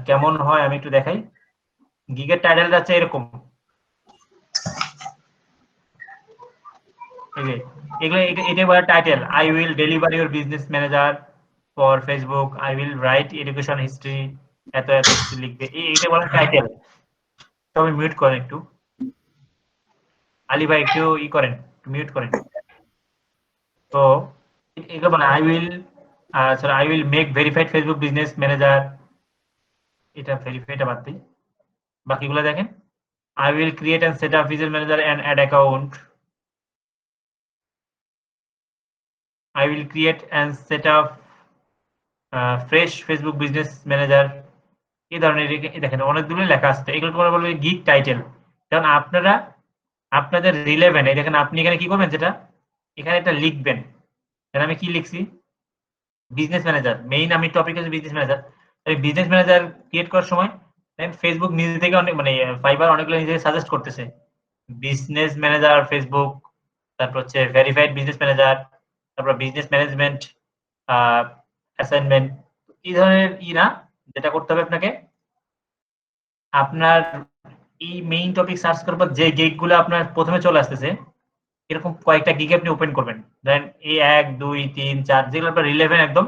কেমন হয় আমি একটু দেখাই। গিগের টাইটেলটা হচ্ছে এরকম, এই যে এগুলো, এটাই বলে title. I will deliver your business manager for Facebook, I will write education history, এত এত কিছু লিখবে, এইটা বলে টাইটেল। সবাই মিউট করেন একটু, আলী ভাই একটু করেন, মিউট করেন। তো এগুলো বলে I will, sorry, I will make verified Facebook business manager, এটা ভেরিফাইডটা বাদ দিই, বাকিগুলো দেখেন। I will create and set up business manager and add account, I will create and set up fresh Facebook business manager, এই ধরনের দেখেন অনেকগুলো লেখা আছে, এগুলো তোমরা বলবে গিগ টাইটেল। কারণ আপনারা আপনাদের রিলেভেন্ট, এই দেখেন আপনি এখানে কি করবেন, যেটা এখানে এটা লিখবেন। এখানে আমি কি লিখছি, বিজনেস ম্যানেজার, মেইন আমি টপিক হচ্ছে বিজনেস ম্যানেজার। এই বিজনেস ম্যানেজার ক্রিয়েট করার সময় দেখেন ফেসবুক নিজে থেকে অনেক মানে ফাইবার অনেকগুলো নিজে সাজেস্ট করতেছে, বিজনেস ম্যানেজার ফেসবুক, তারপর হচ্ছে ভেরিফাইড বিজনেস ম্যানেজার, তারপর বিজনেস ম্যানেজমেন্ট অ্যাসাইনমেন্ট। এই ধরনের না, যেটা করতে হবে আপনাকে, আপনার এই মেইন টপিক সার্চ করার পর যে গিগ গুলো আপনার প্রথমে চলে আসতেছে, এরকম কয়েকটা গিগ আপনি ওপেন করবেন। দেন এই 1 2 3 4 যেগুলো আপনার রিলেভেন্ট একদম,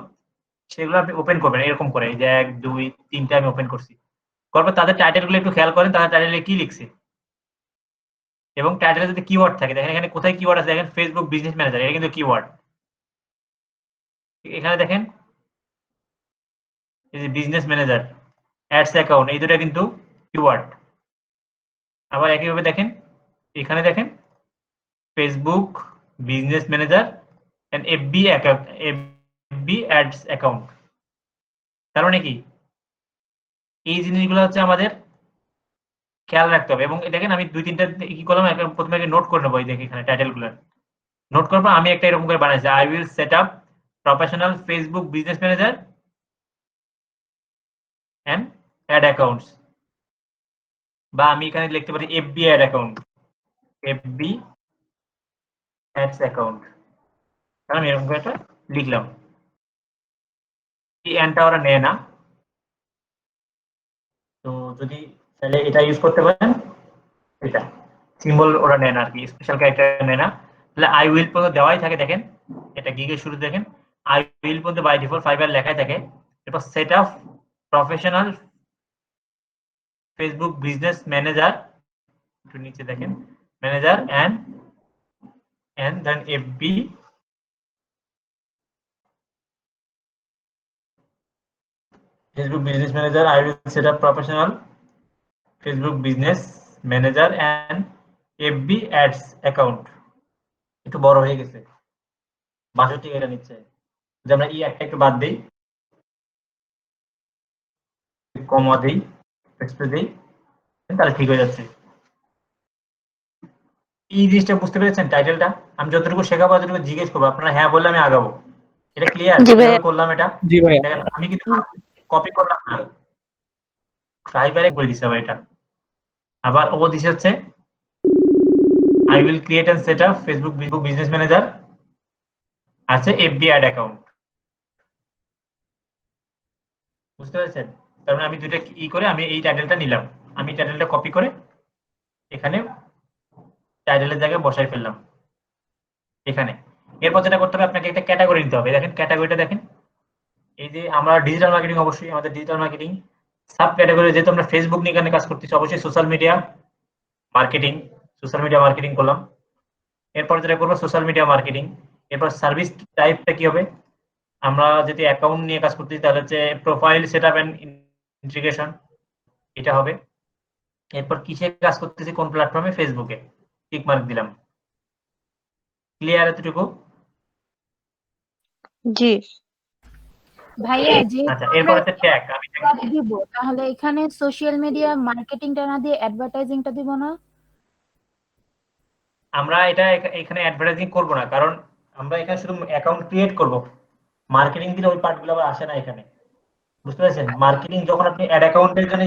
সেগুলো আপনি ওপেন করবেন এরকম করে। এই যে 1 2 3টা আমি ওপেন করছি, তারপর তাদের টাইটেল গুলো একটু খেয়াল করেন, তাদের টাইটেলে কি লিখছে এবং টাইটেলে যদি কিওয়ার্ড থাকে, দেখেন এখানে কোথায় কিওয়ার্ড আছে, দেখেন ফেসবুক বিজনেস ম্যানেজার, এটা কিন্তু কিওয়ার্ড। এখানে দেখেন এই যে বিজনেস ম্যানেজার, অ্যাডস অ্যাকাউন্ট, এই দুটো কিন্তু কিওয়ার্ড। আবার একইভাবে দেখেন এখানে দেখেন Facebook business manager and FB account, FB ads account. তার মানে কি, এই জিনিসগুলো হচ্ছে আমাদের খেয়াল রাখতে হবে। এবং দেখেন আমি 2-3টা কি করলাম, প্রথমে নোট করে নেবো। এই দেখি এখানে টাইটেল গুলো নোট করবো। আমি একটা এরকম করে বানাইছি, I will set up professional Facebook business manager and ad accounts, বা আমি এখানে লিখতে পারি FB ad account, FB ads account. আমি এরকম করে একটা লিখলাম। এই অ্যান্ডটা ওরা নেয় না, তো যদি তাহলে এটা ইউজ করতে পারেন, এটা সিম্বল ওরা নেয় না আর কি, স্পেশাল ক্যারেক্টার নেয় না। তাহলে আই উইল পর্যন্ত দেওয়াই থাকে, দেখেন এটা গিগের শুরু দেখেন আই উইল পর্যন্ত বাই ডিফল্ট ফাইবার লেখাই থাকে। এরপর set up professional Facebook business manager, একটু নিচে দেখেন manager and then FB Facebook business manager, I will set up professional Facebook business manager and FB ads account. একটু বড় হয়ে গেছে, 62 এটা নিচ্ছে। যদি আমরা এই একটা একটু বাদ দিই, কমা দিই, এক্সপ্রেস দিই, তাহলে ঠিক হয়ে যাচ্ছে। এই জিনিসটা বুঝতে পেরেছেন টাইটেলটা? আমি যতটুকু শেখাবো ততটুকু জিজ্ঞেস করবো, আপনারা হ্যাঁ বললে আমি আগাবো। এটা ক্লিয়ার? কিভাবে করলাম এটা? জি ভাইয়া। দেখেন আমি কিন্তু কপি করলাম না, ফাইবারে করে দিছি আবার এটা। আবার ও দিছে হচ্ছে I will create and set up Facebook business manager, আছে এফবি অ্যাড অ্যাকাউন্ট। বুঝতে পেরেছেন? তার মানে আমি দুইটা করে আমি এই টাইটেলটা নিলাম, আমি টাইটেলটা কপি করে এখানে টাইটেলের জায়গায় বসাই ফেললাম এখানে। এরপর যেটা করতে হবে, আপনাকে একটা ক্যাটাগরি নিতে হবে। দেখেন ক্যাটাগরিটা দেখেন, এই যে আমরা ডিজিটাল মার্কেটিং, অবশ্যই আমাদের ডিজিটাল মার্কেটিং সাব ক্যাটাগরি, যেহেতু আমরা ফেসবুক নিয়ে এখানে কাজ করতেছি, অবশ্যই সোশ্যাল মিডিয়া মার্কেটিং করলাম। এরপর যেটা করবো সোশ্যাল মিডিয়া মার্কেটিং। এরপর সার্ভিস টাইপটা কি হবে, আমরা যদি অ্যাকাউন্ট নিয়ে কাজ করতেছি তাহলে হচ্ছে profile set up and integration, এটা হবে। এরপর কিসে কাজ করতেছি, কোন প্ল্যাটফর্মে, ফেসবুকে, টিক মার্ক দিলাম। ক্লিয়ার এতটুকু? জি ভাইয়া যে আচ্ছা, এরপর হচ্ছে ট্যাগ। আমি দিব, তাহলে এখানে সোশ্যাল মিডিয়া মার্কেটিংটা না দিয়ে অ্যাডভার্টাইজিংটা দিব না? আমরা এটা এখানে অ্যাডভার্টাইজিং করব না, কারণ আমরা এখানে শুধু অ্যাকাউন্ট ক্রিয়েট করব। মার্কেটিং দিলে ওই পার্টগুলো আবার আসে না এখানে। বুঝতে পেরেছেন? মার্কেটিং যখন আপনি অ্যাড অ্যাকাউন্টের জন্য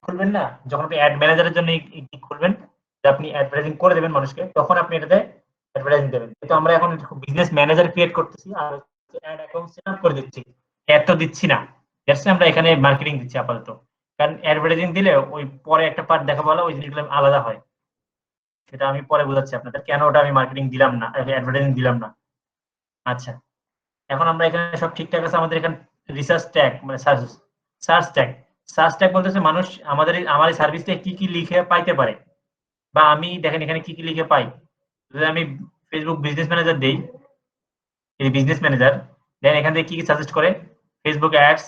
খুলবেন না, যখন আপনি অ্যাড ম্যানেজারের জন্য খুলবেন, যে আপনি অ্যাডভার্টাইজিং করে দেবেন মানুষকে, তখন আপনি এটাতে অ্যাডভার্টাইজিং দেবেন। কিন্তু আমরা এখন বিজনেস ম্যানেজার ক্রিয়েট করতেছি আর অ্যাড অ্যাকাউন্ট সেট আপ করে দিচ্ছি, অ্যাড তো দিচ্ছি না। দ্যাটস আমরা এখানে মার্কেটিং দিচ্ছি আপাতত। কারণ অ্যাডভার্টাইজিং দিলে ওই পরে একটা পার্ট দেখাবো, ওই জিনিসগুলো আলাদা হয়, সেটা আমি পরে বোঝাচ্ছি আপনাদের কেন ওটা আমি মার্কেটিং দিলাম না, অ্যাডভার্টাইজিং দিলাম না। আচ্ছা, এখন আমরা এখানে সব ঠিকঠাক আছে। আমাদের এখানে রিসার্চ ট্যাগ মানে সার্চ ট্যাগ বলতেছে মানুষ আমার এই সার্ভিসটা কি কি লিখে পাইতে পারে, বা আমি দেখেন এখানে কি কি লিখে পাই। যদি আমি ফেসবুক বিজনেস ম্যানেজার দেই, এই বিজনেস ম্যানেজার, দেন এখান থেকে কি কি সাজেস্ট করে, Facebook ads,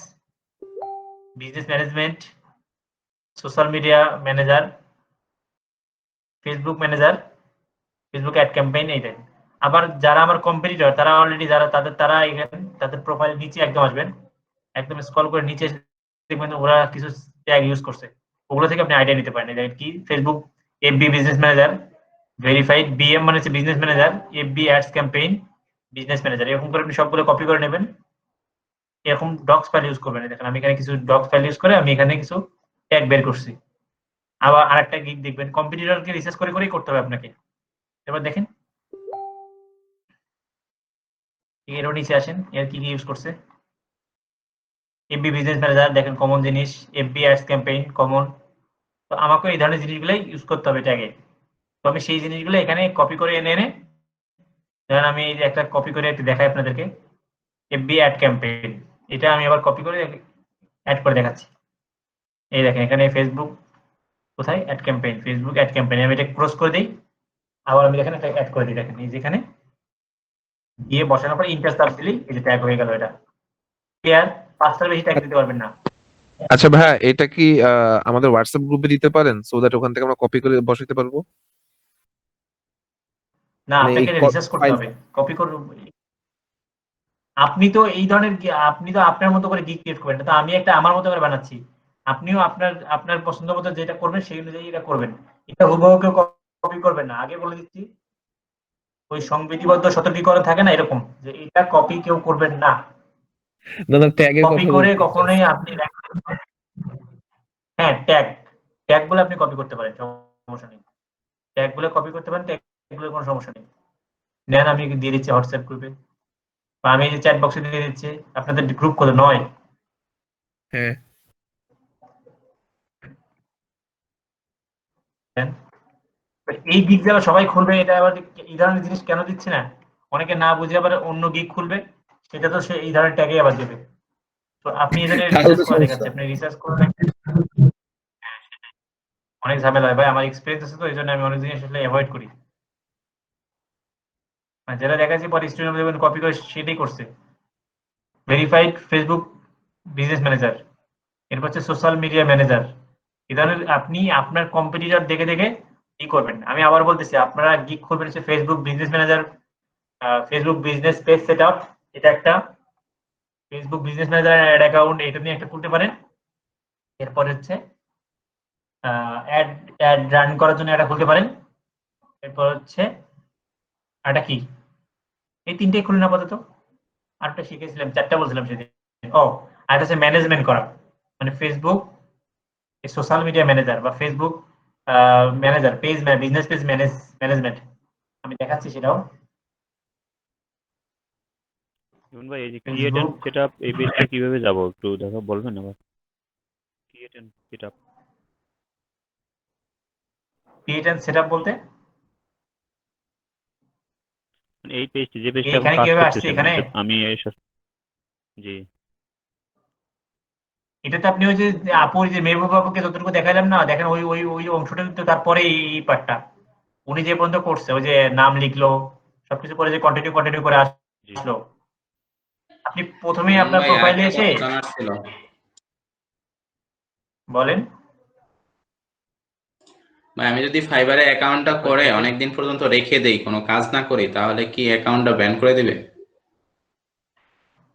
business management, social media manager, Facebook manager, Facebook ad campaign, এইটাই। আবার যারা আমার কম্পিটিটর, তারা অলরেডি যারা তারা এখানে তাদের প্রোফাইল নিচে একদম আসবেন, একদম স্ক্রল করে নিচে দেখবেন ওরা কিছু ট্যাগ ইউজ করছে, ওগুলো থেকে আপনি আইডিয়া নিতে পারেন। দেখেন কি Facebook FB business manager verified, BM মানে হচ্ছে business manager, FB ads campaign business manager, এরকম করে আপনি সবগুলো কপি করে নেবেন, এরকম ডক্স ফাইল ইউজ করবেন। দেখেন আমি এখানে কিছু ডক্স ফাইল ইউজ করে আমি এখানে কিছু ট্যাগ বের করছি। আবার আরেকটা গিগ দেখবেন, কম্পিটিটরকে রিসার্চ করে করেই করতে হবে আপনাকে। এবার দেখেন এর নিচে আসেন, এর কি কি ইউজ করছে। এফবি বিজনেস ম্যানেজার দেখেন কমন জিনিস, এফবি অ্যাডস ক্যাম্পেইন কমন। তো আমাকে এই ধরনের জিনিসগুলোই ইউজ করতে হবে ট্যাগে। তো আমি সেই জিনিসগুলো এখানে কপি করে এনে এনে ধরেন আমি এই যে একটা কপি করে একটু দেখাই আপনাদেরকে, এফবি অ্যাড ক্যাম্পেইন, এটা আমি আবার কপি করে অ্যাড করে দেখাচ্ছি। এই দেখেন এখানে ফেসবুক কোথায় ad campaign, Facebook ad campaign, আমি এটা ক্রস করে দিই, আবার আমি এখানে অ্যাড করে দিই। দেখেন এই যেখানে দিয়ে বসানোর পর ইন্টার চাপ দিলেই এই যে ট্যাগ হয়ে গেল। এটা ক্লিয়ার? 5টার বেশি ট্যাগ দিতে পারবেন না। আচ্ছা ভাইয়া, এটা কি আমাদের হোয়াটসঅ্যাপ গ্রুপে দিতে পারেন, সো দ্যাট ওখান থেকে আমরা কপি করে বসাতে পারবো? না, মানে এই আপনাকে রিসার্চ করতে হবে, ফাইলটা। কপি করব। আপনি তো এই ধরনের আপনি তো আপনার মতো করে গিগ ক্রিয়েট করবেন, তো আমি একটা আমার মতো করে বানাচ্ছি। আপনিও আপনার আপনার পছন্দ মতো যেটা করবেন সেই অনুযায়ী এটা করবেন। এটা হুবহু কেউ কপি করবেন না, আগে বলে দিচ্ছি। ওই সংবিধিবদ্ধ সতর্কীকরণ থাকে না এরকম, যে এটা কপি কেউ করবেন না। না না, ট্যাগের কপি কথা করে বলছি। কখনোই আপনি হ্যাঁ ট্যাগ গুলো আপনি কপি করতে পারেন, সমস্যা নেই। ট্যাগ গুলো কপি করতে পারেন, ট্যাগ গুলো কোনো সমস্যা নেই। নেন আমি দিয়ে দিচ্ছি হোয়াটসঅ্যাপ গ্রুপে, বা আমি এই যে চ্যাট বক্সে দিয়ে দিচ্ছি। আপনাদের গ্রুপ কত? 9। হ্যাঁ। এই গিগ যারা সবাই খুলবে, এটা আবার এই ধরনের জিনিস কেন দিচ্ছে না, অনেকে না বুঝে আবার অন্য গিগ খুলবে, সেটা তো সে এই ধরনের ট্যাগে আবার দেবে। তো আপনি এদের তাহলে রিসার্চ তো করে সমস্যা। দেখাচ্ছি, আপনি রিসার্চ করে অনেক ঝামেলা হয় ভাই, আমার এক্সপেরিয়েন্স আছে, তো এই জন্য আমি অনেক জিনিস আসলে অ্যাভয়েড করি। আর যেটা দেখাচ্ছি পরে স্টুডেন্ট দেখবেন কপি করে সেটাই করছে। ভেরিফাইড ফেসবুক বিজনেস ম্যানেজার, এরপর হচ্ছে সোশ্যাল মিডিয়া ম্যানেজার। এই ধরনের আপনি আপনার কম্পিটিটর দেখে দেখে কি করবেন। আমি আবার বলতেছি, আপনারা গিগ করবেন হচ্ছে Facebook business manager, Facebook business page setup, এটা একটা। Facebook business manager ad account, এটা নিয়ে একটা খুলতে পারেন। এরপর হচ্ছে অ্যাড অ্যাড রান করার জন্য এটা খুলতে পারেন। এরপর হচ্ছে এটা কি, এই তিনটেই খুলুন আপাতত। আরেকটা শিখেছিলাম, 4টা বলছিলাম সেদিন। ও, আরেকটা হচ্ছে ম্যানেজমেন্ট করা, মানে ফেসবুক সোশ্যাল মিডিয়া ম্যানেজার বা Facebook manager page business page management, আমি দেখাচ্ছি সেটাও। ইমন ভাই, এই যে ক্রিয়েট এন্ড সেটআপ, এই পেজটা কিভাবে যাব একটু দেখা বলবেন আবার? ক্রিয়েট এন্ড সেটআপ বলতে এই পেজটি, যে পেজটা এখন এখানে কাজ কিভাবে আসছে, করতেছেন এখানে আমি জি। এটাতে আপনি ওই যে আপুর যে মেহবুব বাবুকে যতটুকু দেখালাম না, দেখেন ওই ওই ওই অংশটা তো তারপরে এই পার্টটা উনি যে পর্যন্ত করছে, ওই যে নাম লিখলো সবকিছু করে যে কন্টিনিউ করে আসলো। আপনি প্রথমেই আপনার ভাই প্রোফাইলে আরেকটা এসে কথা জানার ছিল। বলেন। ভাই আমি যদি ফাইবারে অ্যাকাউন্টটা করে অনেকদিন পর্যন্ত রেখে দেই, কোনো কাজ না করি, তাহলে কি অ্যাকাউন্টটা ব্যান করে দিবে?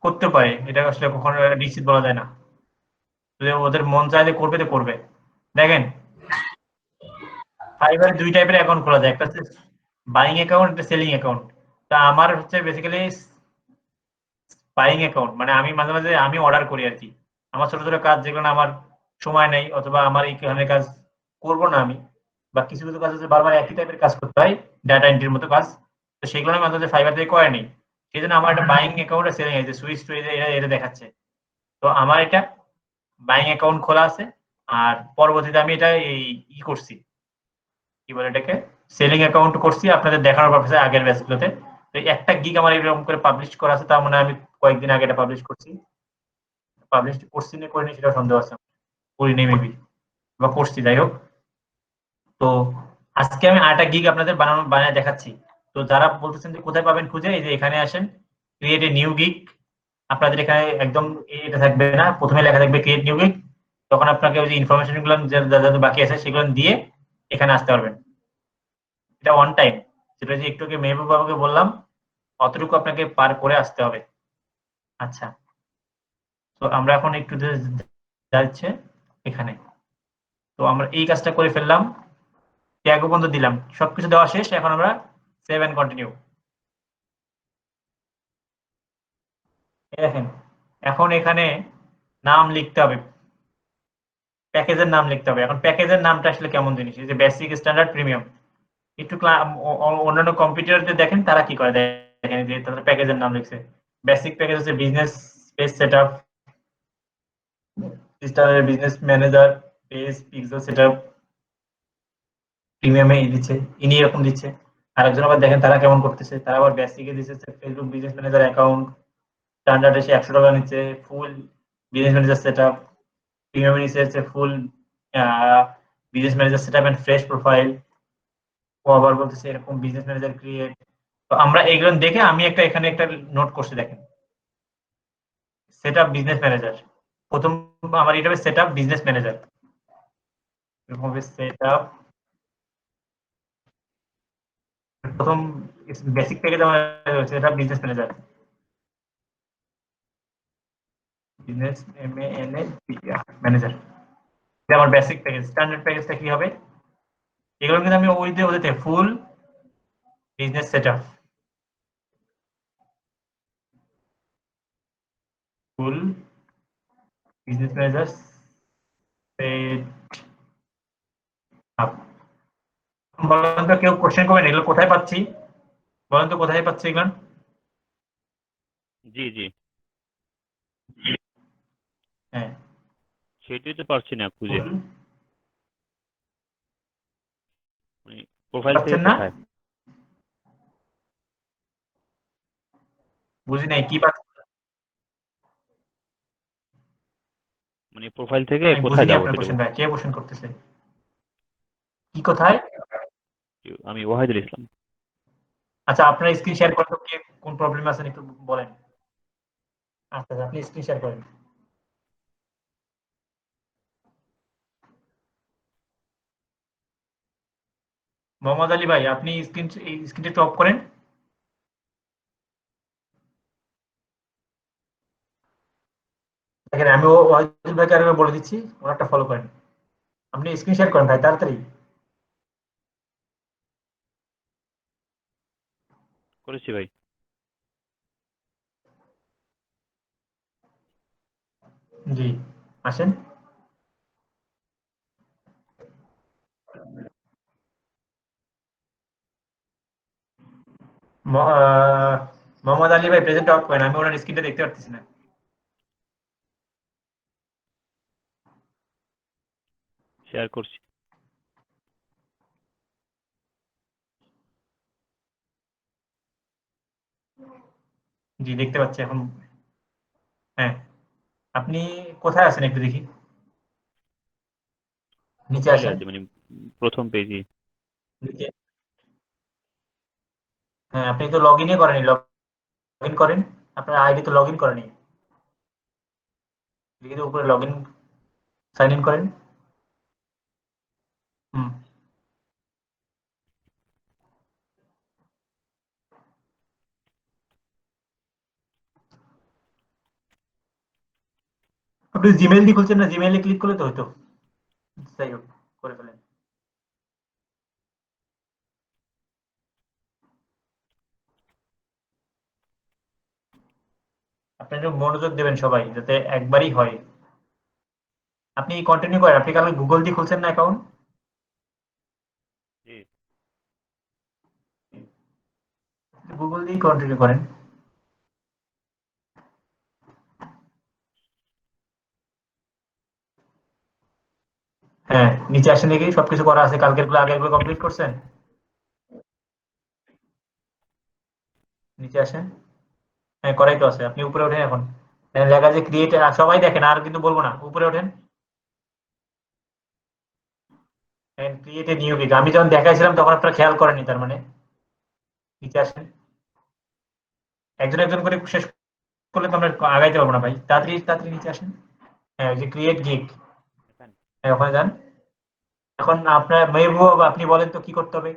করতে পারে, এটা আসলে কখনো নিশ্চিত বলা যায় না। যদি ওদের মন চাইলে করবে তো করবে। দেখেন ফাইবারে 2 টাইপের অ্যাকাউন্ট খোলা যায়, একটা হচ্ছে বাইং অ্যাকাউন্ট, একটা সেলিং অ্যাকাউন্ট। তা আমার হচ্ছে বেসিক্যালি বাইং অ্যাকাউন্ট, মানে আমি মাঝে মাঝে আমি অর্ডার করি আর কি। আমার ছোট ছোট কাজ যেগুলো না আমার সময় নেই, অথবা আমার এই ধরনের কাজ করব না আমি, বা কিছু কিছু কাজ আছে বারবার একই টাইপের কাজ করতে হয়, ডাটা এন্ট্রির মতো কাজ, তো সেগুলো আমি মাঝে মাঝে ফাইবার থেকে করে নিই। সেই জন্য আমার একটা বাইং অ্যাকাউন্ট আর সেলিং আছে, সুইচ টু এটা দেখাচ্ছে। তো আমার এটা বাইং অ্যাকাউন্ট খোলা আছে, আর পরবর্তীতে আমি এটা এই করছি, কি বলে এটাকে, সেলিং অ্যাকাউন্ট করছি আপনাদের দেখানোর পারপাসে আগের ব্যাচগুলোতে। তো একটা গিগ আমার এরকম করে পাবলিশ করা আছে, তার মানে আমি কয়েকদিন আগে এটা পাবলিশ করছি না করিনি সেটা সন্দেহ আছে, করিনি মেবি, বা করছি, যাই হোক। তো আজকে আমি আরেকটা গিগ আপনাদের বানায় দেখাচ্ছি। তো যারা বলতেছেন যে কোথায় পাবেন খুঁজে, এই যে এখানে আসেন, ক্রিয়েট এ নিউ গিগ। আপনাদের এখানে একদম এটা থাকবে না, প্রথমে লেখা থাকবে ক্রিয়েট নিউ গিগ। তখন আপনাকে ওই যে ইনফরমেশন গুলো যা বাকি আছে সেগুলো দিয়ে এখানে আসতে পারবেন। এটা অন টাইম, যেটা যে একটু আগে মেহবুব বাবুকে বললাম, অতটুকু আপনাকে পার করে আসতে হবে। আচ্ছা, তো আমরা এখন একটু যাচ্ছে এখানে। তো আমরা এই কাজটা করে ফেললাম, ট্যাগও বন্ধ দিলাম, সবকিছু দেওয়া শেষ। এখন আমরা সেভ এন্ড কন্টিনিউ। দেখেন এখন এখানে নাম লিখতে হবে, প্যাকেজের নাম লিখতে হবে। এখন প্যাকেজের নামটা আসলে কেমন জিনিস, এই যে বেসিক, স্ট্যান্ডার্ড, প্রিমিয়াম। একটু অন্যান্য কম্পিউটারে দেখেন তারা কি করে, দেখেন যে তাদের প্যাকেজের নাম লিখছে। বেসিক প্যাকেজ হচ্ছে বিজনেস পেজ সেটআপ, স্টারের business manager page pixel setup, প্রিমিয়ামে দিচ্ছে, ইনি এরকম দিচ্ছে। আরেকজন আবার দেখেন তারা কেমন করতেছে, তারা আবার বেসিকে দিচ্ছে Facebook business manager account, standard এসে 100 টাকা নিচ্ছে, full business manager setup, premium নিচ্ছে হচ্ছে full business manager setup and fresh profile. ও আবার বলতেছে এরকম বিজনেস ম্যানেজার ক্রিয়েট। তো আমরা এগুলো দেখে আমি এখানে একটা নোট করছি, দেখেন সেটআপ বিজনেস ম্যানেজার। প্রথম আমার এটা হবে সেটআপ বিজনেস ম্যানেজার, এরকম হবে সেটআপ। প্রথম বেসিক প্যাকেজ আমার setup business manager, business manager, এটা আমার বেসিক প্যাকেজ। স্ট্যান্ডার্ড প্যাকেজটা কি হবে, এগুলো কিন্তু আমি ওইতে ফুল বিজনেস সেটআপ, ফুল বিজনেস ম্যানেজার সেটআপ। বলেন তো, কেউ কোশ্চেন করবেন এগুলো কোথায় পাচ্ছি, বলেন তো কোথায় পাচ্ছি এগুলো? জি জি, হ্যাঁ, সেটাই তো পারছি না খুঁজে। ফুল প্রোফাইল থেকে পাচ্ছেন না, কোথায়? বুঝি নাই কি পাচ্ছেন, মানে প্রোফাইল থেকে আমি কোথায় বুঝিনি যাবো আপনার সেটা কোশ্চেন ভাই, কে কোশ্চেন করতেছে, কি কোথায়? আমি ওয়াহিদুল ইসলাম। আচ্ছা আপনার স্ক্রিন শেয়ার করেন তো, কে কোন প্রবলেম আছেন একটু বলেন। আচ্ছা আপনি স্ক্রিন শেয়ার করেন। মোহাম্মদ আলী ভাই আপনি স্ক্রিনটা একটু অফ করেন। দেখেন আমি ওয়াহিদুল ভাইকে আরেকবার বলে দিচ্ছি, ওনারটা ফলো করেন। আপনি স্ক্রিন শেয়ার করেন ভাই তাড়াতাড়ি। করেছি ভাই। জি আসেন। মোহাম্মদ আলী ভাই প্রেজেন্ট অফ করেন, আমি ওনার স্ক্রিনটা দেখতে পাচ্ছি না। শেয়ার করছি। জি দেখতে পাচ্ছি এখন। হ্যাঁ আপনি কোথায় আছেন একটু দেখি, নিচে প্রোফাইলে আসেন। আছে, মানে প্রথম পেজে। নিচে, হ্যাঁ আপনি তো লগ ইনই করেনি, লগ ইন করেন, আপনার আইডি তো লগ ইন করেনি, দেখি তো উপরে লগ ইন, সাইন ইন করেন। হুম, আপনি জিমেইল দিয়ে খুলছেন না, জিমেইলে ক্লিক করলে তো হতো। যাই হোক করে ফেলেন। আপনি একটু মনোযোগ দেবেন সবাই, যাতে একবারই হয়। আপনি কন্টিনিউ করেন, আপনি কালকে গুগল দিয়ে খুলছেন না অ্যাকাউন্ট, জি। গুগল দিয়ে কন্টিনিউ করেন। হ্যাঁ নিচে আসেন দেখি, সবকিছু করা আছে, কালকের গুলো আগের গুলো কমপ্লিট করছেন। নিচে আসেন, হ্যাঁ করাই তো আছে, আপনি উপরে ওঠেন এখন। লেখা যে ক্রিয়েট, সবাই দেখেন আর কিন্তু বলবো না, উপরে ওঠেন। ক্রিয়েট এ নিউ গেট, আমি যখন দেখাইছিলাম তখন আপনারা খেয়াল করেনি তার মানে। নিচে আসেন, একজন একজন করে শেষ করলে তো আমরা আগাইতে পারবো না ভাই, তাড়াতাড়ি তাড়াতাড়ি নিচে আসেন। হ্যাঁ ওই যে ক্রিয়েট গিগ, হ্যাঁ ওখানে যান। এখন আপনার মেহবুব আপনি বলেন তো কি করতে হবে।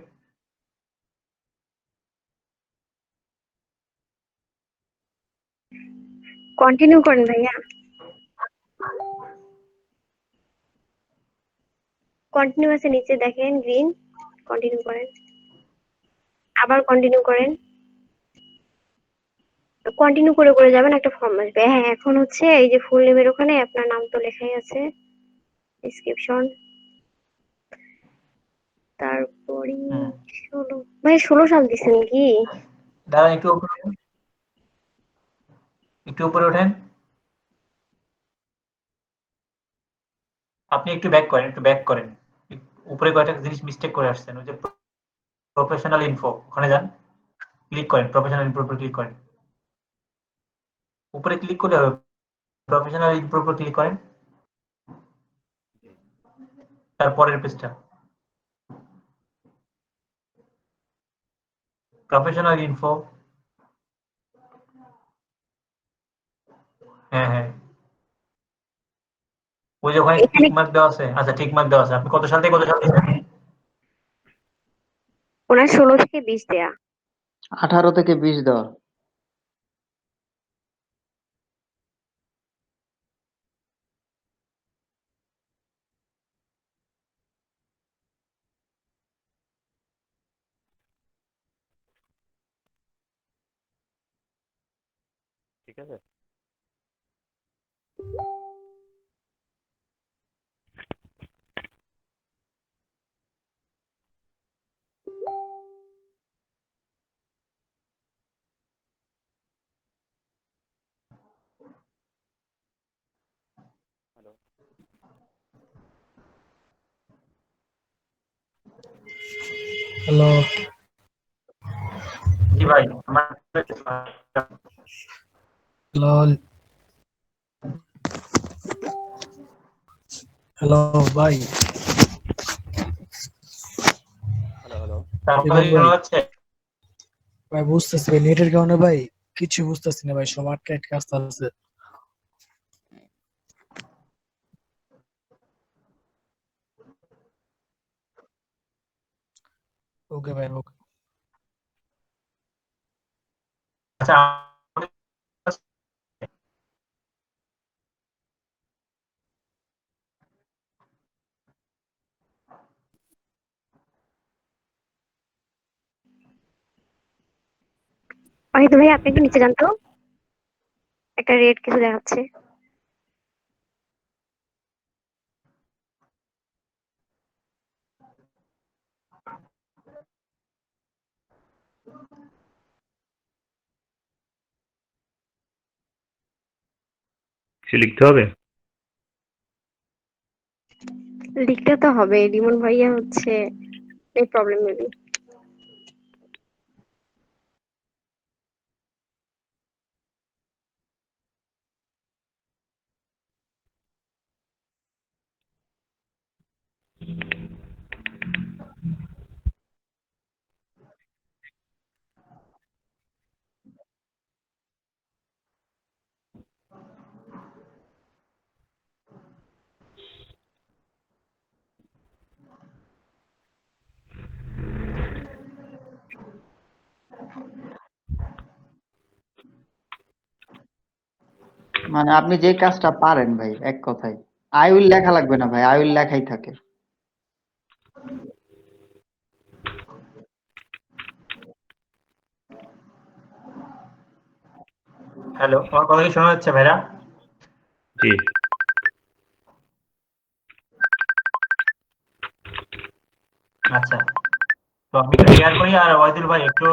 কন্টিনিউ করেন ভাইয়া। কন্টিনিউ আছে নিচে দেখেন গ্রিন, কন্টিনিউ করেন, আবার কন্টিনিউ করেন, কন্টিনিউ করে করে যাবেন, একটা ফর্ম আসবে। হ্যাঁ, এখন হচ্ছে এই যে ফুল নেমের ওখানে আপনার নাম তো লেখাই আছে, ডেসক্রিপশন, তারপরে হুম 16 ভাই 16 সাল দিছেন কি? দাঁড়ান একটু উপরে ওঠেন। আপনি একটু ব্যাক করেন। উপরে কয়েকটা জিনিস মিস্টেক করে আসছেন। ওই যে প্রফেশনাল ইনফো ওখানে যান, ক্লিক করেন, প্রফেশনাল ইনফোর উপর ক্লিক করেন। উপরে ক্লিক করলে হবে, প্রফেশনাল ইনফোর উপর ক্লিক করেন, তারপরের পেজটা প্রফেশনাল ইনফো। হ্যাঁ হ্যাঁ, ওই যে ওখানে এখানে টিক মার্ক দেওয়া আছে। আচ্ছা, টিক মার্ক দেওয়া আছে। আপনি কত সাল থেকে কত সাল দিয়েছেন? ওনার 16 থেকে 20 দেয়া। 18 থেকে 20 দেওয়া। ঠিক আছে। হ্যালো জি ভাই, আমার হ্যালো হ্যালো ভাই, তারপরে রিমন ভাই, শোনা যাচ্ছে? ভাই বুঝতেছি ভাই, নেটের কারণে ভাই কিছু বুঝতেছি না ভাই, সব আটকে আটকে আসতে। ওকে ভাই, ওকে। আচ্ছা, হয়তো ভাই আপনি একটু নিচে যান তো, একটা রেড কিছু দেখাচ্ছে। কিছু লিখতে হবে? লিখতে তো হবে, রিমন ভাইয়া হচ্ছে এই প্রবলেম মেবি। মানে আপনি যে কাজটা পারেন ভাই, এক কথায় আই উইল লেখা লাগবে না ভাই, আই উইল লেখাই থাকে। হ্যালো, আমার কথা কি শোনা যাচ্ছে ভাইরা? জি। আচ্ছা, তো আমি একটু শেয়ার করি, আর ওয়াইদুল ভাই একটু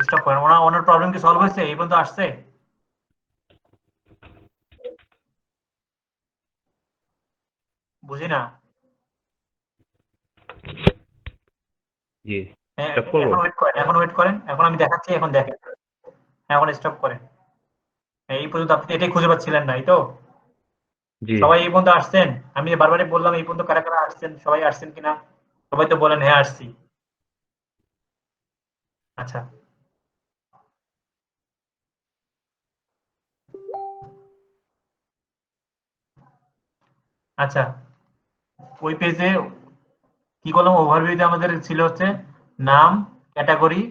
স্টপ করেন। ওনার প্রবলেম কি সলভ হয়েছে? এই পর্যন্ত আসছে? বুঝি না। জি। হ্যাঁ, স্টপ করবো? এখন ওয়েট করেন, এখন আমি দেখাচ্ছি, এখন দেখেন। হ্যাঁ, এখন স্টপ করেন। এই পর্যন্ত আপনি এটাই খুঁজে পাচ্ছিলেন না, এই তো? জি। সবাই এই পর্যন্ত আসছেন? আমি যে বারবারই বললাম এই পর্যন্ত কারা কারা আসছেন, সবাই আসছেন কিনা? সবাই তো বলেন হ্যাঁ আসছি। আচ্ছা, আচ্ছা, ওই পেজে কি করলাম, ওভারভিউতে আমাদের ছিল হচ্ছে নাম, ক্যাটাগরি,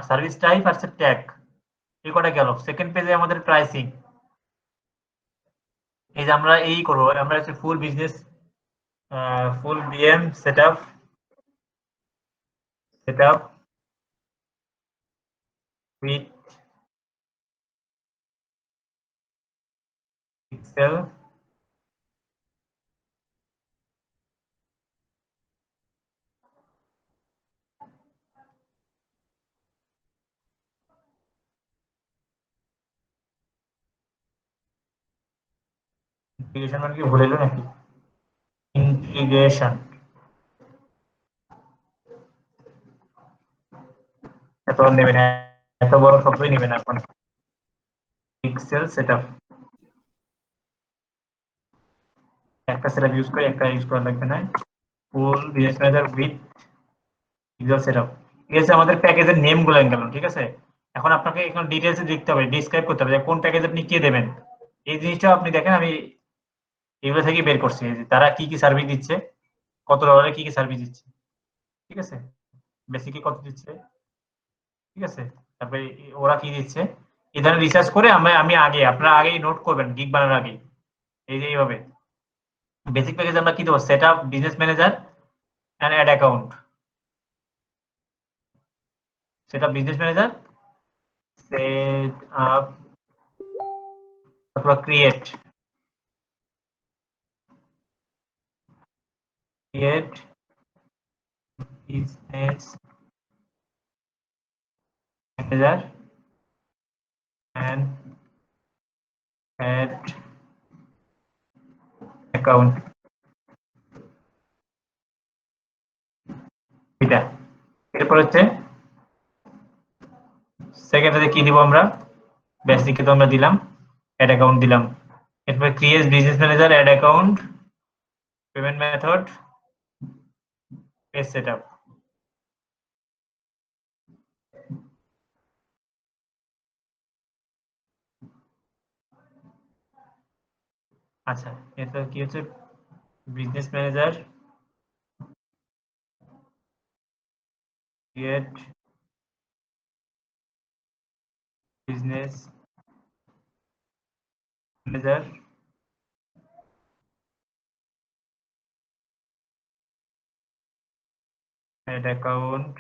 সার্ভিস টাইপ আর ট্যাগ। এই কটা গেল। সেকেন্ড পেজে আমাদের প্রাইসিং। এই যে আমরা এই করবো, আমরা হচ্ছে full business full VM setup with Excel integration মানে কি ভুলে গেল নাকি ইন্টিগ্রেশন এত নেবে না এত বড় শব্দই নেবে না এখন এক্সেল সেটআপ একটা সেটআপ ইউজ করে একটা ইউজ করা লাগবে না full business manager with Excel setup ঠিক আছে আমাদের প্যাকেজের নেম গুলো গেল ঠিক আছে এখন আপনাকে এখন ডিটেইলসে দেখতে হবে ডিসক্রাইব করতে হবে যে কোন প্যাকেজ আপনি কি দেবেন এই জিনিসটা আপনি দেখেন আমি এগুলো থেকে বের করছি যে তারা কি কি সার্ভিস দিচ্ছে কত ডলারে কি কি সার্ভিস দিচ্ছে ঠিক আছে বেসিকে কত দিচ্ছে ঠিক আছে তারপরে ওরা কি দিচ্ছে এই ধরনের রিসার্চ করে আমি আগে আপনারা আগেই নোট করবেন গিগ বানানোর আগে এই যে এইভাবে বেসিক প্যাকেজ আমরা কি দেবো set up business manager and ad account set up business manager set up অথবা create business manager and add account এটা এরপর হচ্ছে সেকেন্ডে কি দিব আমরা বেসিকে তো আমরা দিলাম অ্যাড অ্যাকাউন্ট দিলাম এরপর create business manager ad account payment method page setup আচ্ছা এটা কি হচ্ছে business manager create business manager add account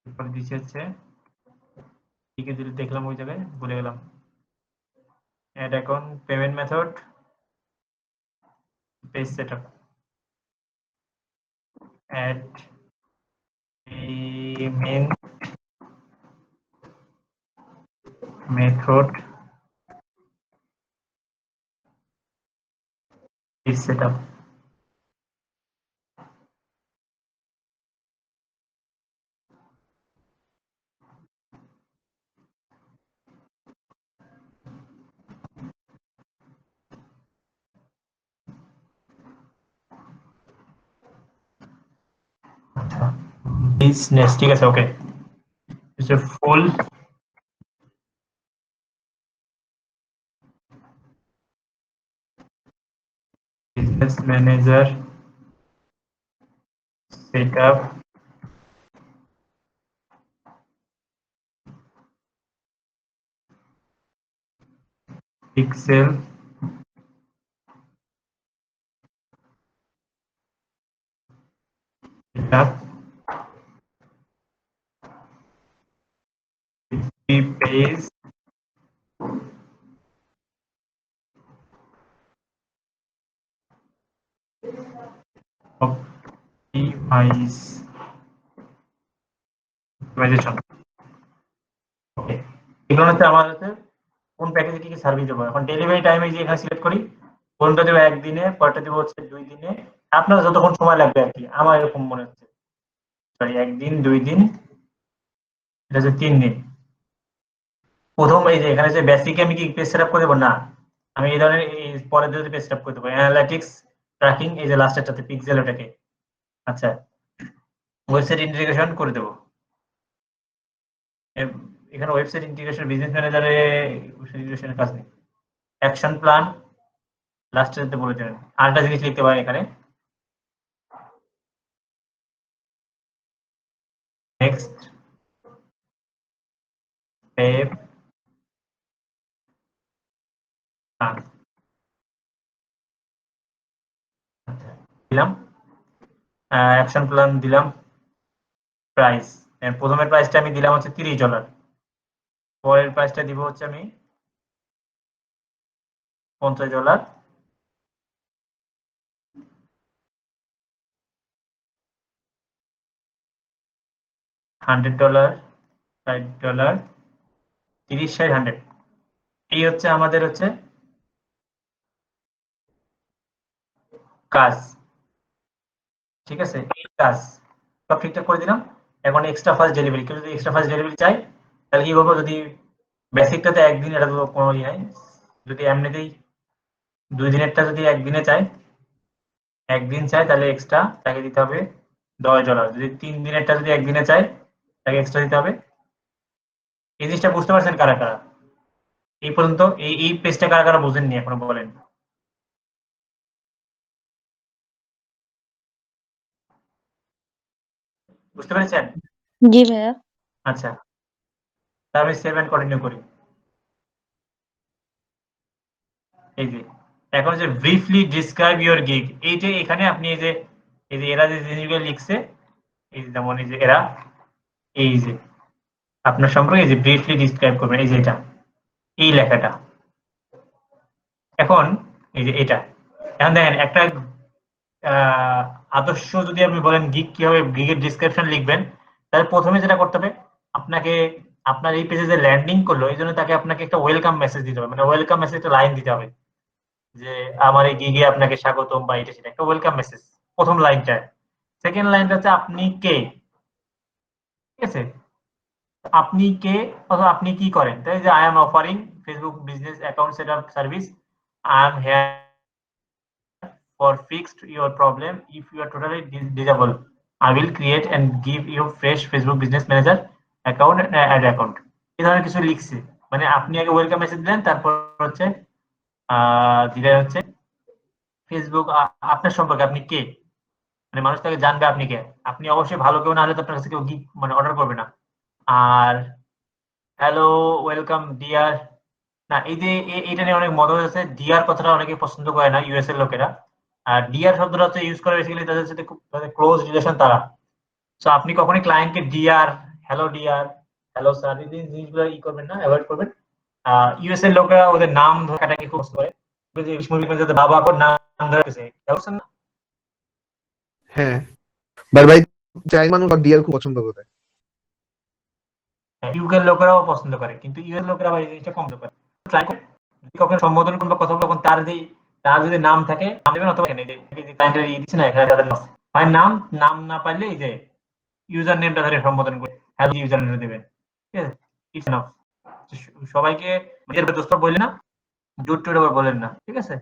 এরপর দিচ্ছে হচ্ছে ঠিক আছে দেখলাম ওই জায়গায় ভুলে গেলাম add account payment method page setup add payment method page setup business ঠিক আছে ওকে ফুল business manager setup Excel setup page optimization ওকে এগুলো হচ্ছে আমার হচ্ছে কোন প্যাকেজে কি কি সার্ভিস দেবো এখন ডেলিভারি টাইমে যে এখানে সিলেক্ট করি কোনটা দেবো একদিনে পরটা দেবো হচ্ছে 2 দিনে আপনার যতক্ষণ সময় লাগবে আর কি আমার এরকম মনে হচ্ছে সরি 1 দিন 2 দিন এটা হচ্ছে 3 দিন প্রথম এই যে এখানে যে বেসিকে আমি কি পেজ সেটআপ করে দেবো না আমি এই ধরনের এই পরের দিকে পেজ সেটআপ করে দেবো অ্যানালিটিক্স ট্র্যাকিং এই যে লাস্টেরটাতে পিক্সেল ওটাকে আচ্ছা ওয়েবসাইট ইন্টিগ্রেশন করে দেবো এখানে ওয়েবসাইট ইন্টিগ্রেশন বিজনেস ম্যানেজারে ইন্টিগ্রেশনের কাজ নেই অ্যাকশন প্ল্যান লাস্টেতে বলে দেবেন আরেকটা জিনিস লিখতে পারেন এখানে নেক্সট সেভ দিলাম, অ্যাকশন প্ল্যান দিলাম, প্রাইস প্রথমের প্রাইসটা আমি দিলাম হচ্ছে $30, পরের প্রাইসটা দিব হচ্ছে আমি $50, $100, $60, 30, 60, 100। এই হচ্ছে আমাদের হচ্ছে কাজ, ঠিক আছে, এই কাজ সব ঠিকঠাক করে দিলাম। এখন এক্সট্রা ফাস্ট ডেলিভারি, কেউ যদি এক্সট্রা ফাস্ট ডেলিভারি চাই তাহলে কি করবো, যদি বেসিকটাতে একদিন, এটা তো কোনো ইয়ে নাই, যদি এমনিতেই 2 দিনেরটা যদি একদিনে চাই, একদিন চাই, তাহলে এক্সট্রা তাকে দিতে হবে $10। যদি 3 দিনেরটা যদি একদিনে চাই তাকে এক্সট্রা দিতে হবে। এই জিনিসটা বুঝতে পারছেন কারা কারা? এই পর্যন্ত এই পেজটা কারা কারা বুঝেননি এখনো বলেন? বুঝতে পেরেছেন? জি ভাইয়া। আচ্ছা, তাহলে আমি সেভ এন্ড কন্টিনিউ করি। এই যে এখন যে ব্রিফলি ডিসক্রাইব ইওর গিগ, এই যে এখানে আপনি এই যে এরা যে জিনিসগুলো লিখছে, এই যে যেমন এই যে এরা এই যে আপনার সম্পর্কে এই যে ব্রিফলি ডিসক্রাইব করবেন, এই যে এটা, এই লেখাটা। এখন এই যে এটা, এখন দেখেন একটা আদর্শ যদি আপনি বলেন গিগ কিভাবে গিগের ডিসক্রিপশন লিখবেন, তাহলে প্রথমে যেটা করতে হবে, আপনাকে আপনার এই পেজে যে ল্যান্ডিং করলো এই জন্য তাকে আপনাকে একটা ওয়েলকাম মেসেজ দিতে হবে, মানে ওয়েলকাম মেসেজ একটা লাইন দিতে হবে যে আমার এই গিগে আপনাকে স্বাগতম, বা এটা সেটা একটা ওয়েলকাম মেসেজ প্রথম লাইনটা। সেকেন্ড লাইনটা হচ্ছে আপনি কে, ঠিক আছে, আপনি কে অথবা আপনি কি করেন, তাই যে I am offering Facebook business account setup service, I am here for fixed your problem. If you are totally disabled, I will create and give you fresh Facebook business manager account and add account. এই ধরনের কিছু লিখছে, মানে আপনি আগে ওয়েলকাম মেসেজ দিলেন, তারপর হচ্ছে দিলেন হচ্ছে ফেসবুক আপনার সম্পর্কে, আপনি কে, মানে মানুষ তাকে জানবে আপনি কে। আপনি অবশ্যই ভালো কেউ না হলে তো আপনার কাছে কেউ মানে অর্ডার করবে না। আর হ্যালো ওয়েলকাম ডিয়ার, না এই যে এটা নিয়ে অনেক মজা হয়েছে, ডিয়ার কথাটা অনেকে পছন্দ করে না ইউএস এর লোকেরা। আর ডিয়ার শব্দটা হচ্ছে ইউজ করে বেসিক্যালি তাদের সাথে খুব ক্লোজ রিলেশন তারা। সো আপনি কখনোই ক্লায়েন্টকে dear, hello dear, hello sir, এই জিনিসগুলো ই করবেন না, অ্যাভয়েড করবেন। ইউএস এর লোকেরা ওদের নাম ধরাটাকে খুব পছন্দ করে, ইংলিশ মুভির মধ্যে বাবা করে নাম ধরে গেছে, বুঝছেন না? হ্যাঁ, বাট ভাই চাইনিজ মানুষ ডিয়ার খুব পছন্দ করে। ইউকের লোকেরাও পছন্দ করে, কিন্তু ইউএস লোকেরা ভাই এই জিনিসটা কম করে। ট্রাই করে যদি কখনো সম্বোধন করবে কথা বলবে, তখন তার যদি নাম থাকে নাম দেবেন, অথবা এখানে এই যে ক্লায়েন্টের দিচ্ছে না, এখানে তাদের ভাই নাম না পারলে এই যে ইউজার নেমটা ধরে সম্বোধন করে হ্যালো ইউজার নেম দেবেন, ঠিক আছে, ইটস এনাফ। সবাইকে নিজের দোস্ত বললেন না, জুট টুট আবার বলেন না, ঠিক আছে।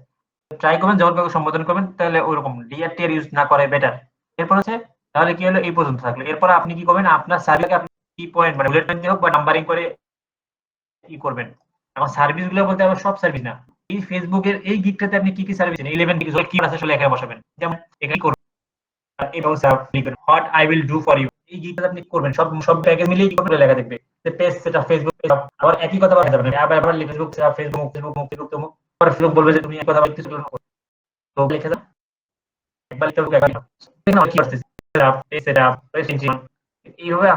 ট্রাই করবেন যখন কাউকে সম্বোধন করবেন তাহলে ওইরকম ডিআর টিআর ইউজ না করে বেটার। এরপর হচ্ছে তাহলে কি হলো, এই পর্যন্ত থাকলো। এরপর আপনি কি করবেন, আপনার সার্ভিসকে আপনি কি পয়েন্ট মানে বুলেট পয়েন্ট দিয়ে হোক বা নাম্বারিং করে কি করবেন। এখন সার্ভিস গুলো বলতে আবার সব সার্ভিস না, এই ফেসবুকের এই গিগটাতে আপনি কি কি সার্ভিস দেন, 11 কি আছে আসলে এখানে বসাবেন, যেমন এখানে করবেন এই ব্যবস্থা লিখবেন what I will do for you, এই গিগটা আপনি করবেন সব প্যাকেজ মিলিয়ে কি করে লেখা দেখবে যে পেজ সেটা ফেসবুক পেজ, আবার একই কথা বলা যাবে না, আবার ফেসবুক সেটা ফেসবুক আবার ফেসবুক বলবে যে তুমি এই কথা বলতেছো, তো লিখে দাও একবার লিখতে হবে, একবার কি করতেছে সেটা এইভাবে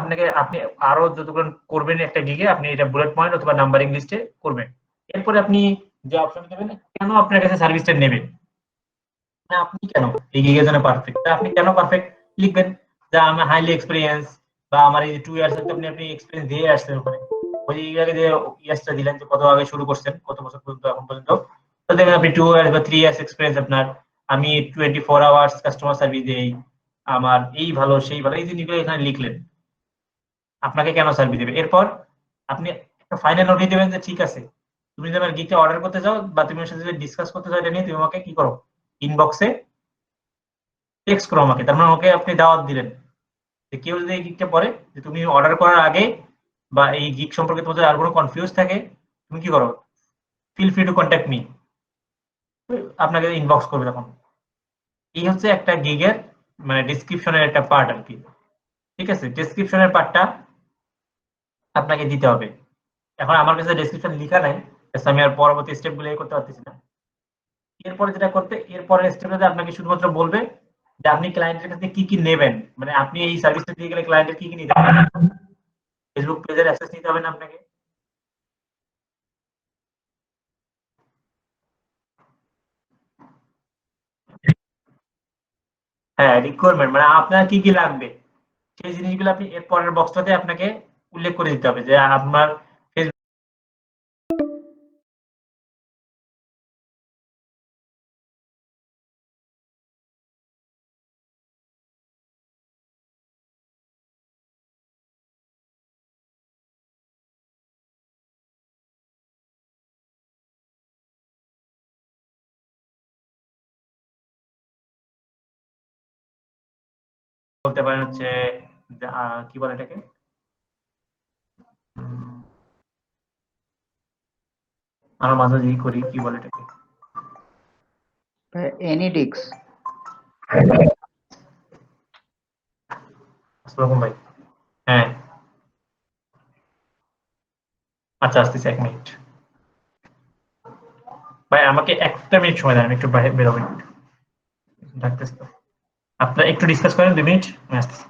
আপনি আরো যতগুলো করবেন একটা গিগে, আপনি এটা বুলেট পয়েন্ট অথবা নাম্বারিং লিস্টে করবেন। এরপরে আপনি যে অপশন দেবেন কেন আপনার কাছে সার্ভিসটা নেবে, না আপনি কেন এই গিগের জন্য পারফেক্ট, আপনি কেন পারফেক্ট লিখবেন, যে আমি হাইলি এক্সপেরিয়েন্স, বা আমার এই 2 ইয়ার্স আপনি এক্সপেরিয়েন্স দিয়ে আসছেন ওখানে, ওই আগে যে ইয়ার্সটা দিলেন যে কত আগে শুরু করছেন, কত বছর পর্যন্ত এখন পর্যন্ত, তো দেখবেন আপনি 2 ইয়ার্স বা 3 ইয়ার্স এক্সপেরিয়েন্স আপনার, আমি 24 আওয়ার্স কাস্টমার সার্ভিস দেই, আমার এই ভালো সেই ভালো, এই জিনিসগুলো এখানে লিখলেন আপনাকে কেন সার্ভিস দেবে। এরপর আপনি একটা ফাইনাল নোটিশ দেবেন যে ঠিক আছে তুমি যদি আমার গিগটা অর্ডার করতে চাও বা তুমি ওর সাথে ডিসকাস করতে চাও এটা নিয়ে, তুমি আমাকে কি করো ইনবক্সে টেক্সট করো আমাকে, তার মানে ওকে আপনি দাওয়াত দিলেন যে কেউ যদি এই গিগটা পড়ে যে তুমি অর্ডার করার আগে বা এই গিগ সম্পর্কে তোমাদের আর কোনো কনফিউজ থাকে, তুমি কি করো feel free to contact me, আপনাকে ইনবক্স করবে তখন। এই হচ্ছে একটা গিগের মানে ডেসক্রিপশনের একটা পার্ট আর কি, ঠিক আছে। ডেসক্রিপশনের পার্টটা আপনাকে দিতে হবে, এখন আমার কাছে ডেসক্রিপশন লেখা নাই, আমি আর পরবর্তী স্টেপ গুলো করতে পারতেছি না। এরপরে যেটা করতে, এরপরের স্টেপে আপনাকে শুধুমাত্র বলবে যে আপনি ক্লায়েন্টের কাছে কি কি নেবেন, মানে আপনি এই সার্ভিসটা দিয়ে গেলে ক্লায়েন্টের কি কি নিতে হবে। ফেসবুক পেজের অ্যাক্সেস নিতে হবে না আপনাকে? হ্যাঁ, রিকোয়ারমেন্ট মানে আপনার কি কি লাগবে সেই জিনিসগুলো আপনি এর পরের বক্সটাতে আপনাকে উল্লেখ করে দিতে হবে যে আপনার বলতে পারেন হচ্ছে কি বলে এটাকে, আমরা মাঝে মাঝে করি, কি বলে এটাকে, এনিডিক্স। আসসালামু ভাই। হ্যাঁ আচ্ছা, আসতেছি 1 মিনিট ভাই, আমাকে 1টা মিনিট সময় দেন, আমি একটু বাইরে বেরোবেন, ডাকতেছি তো। আপনারা একটু ডিসকাস করেন 2 মিনিট, আমি আসতেছি।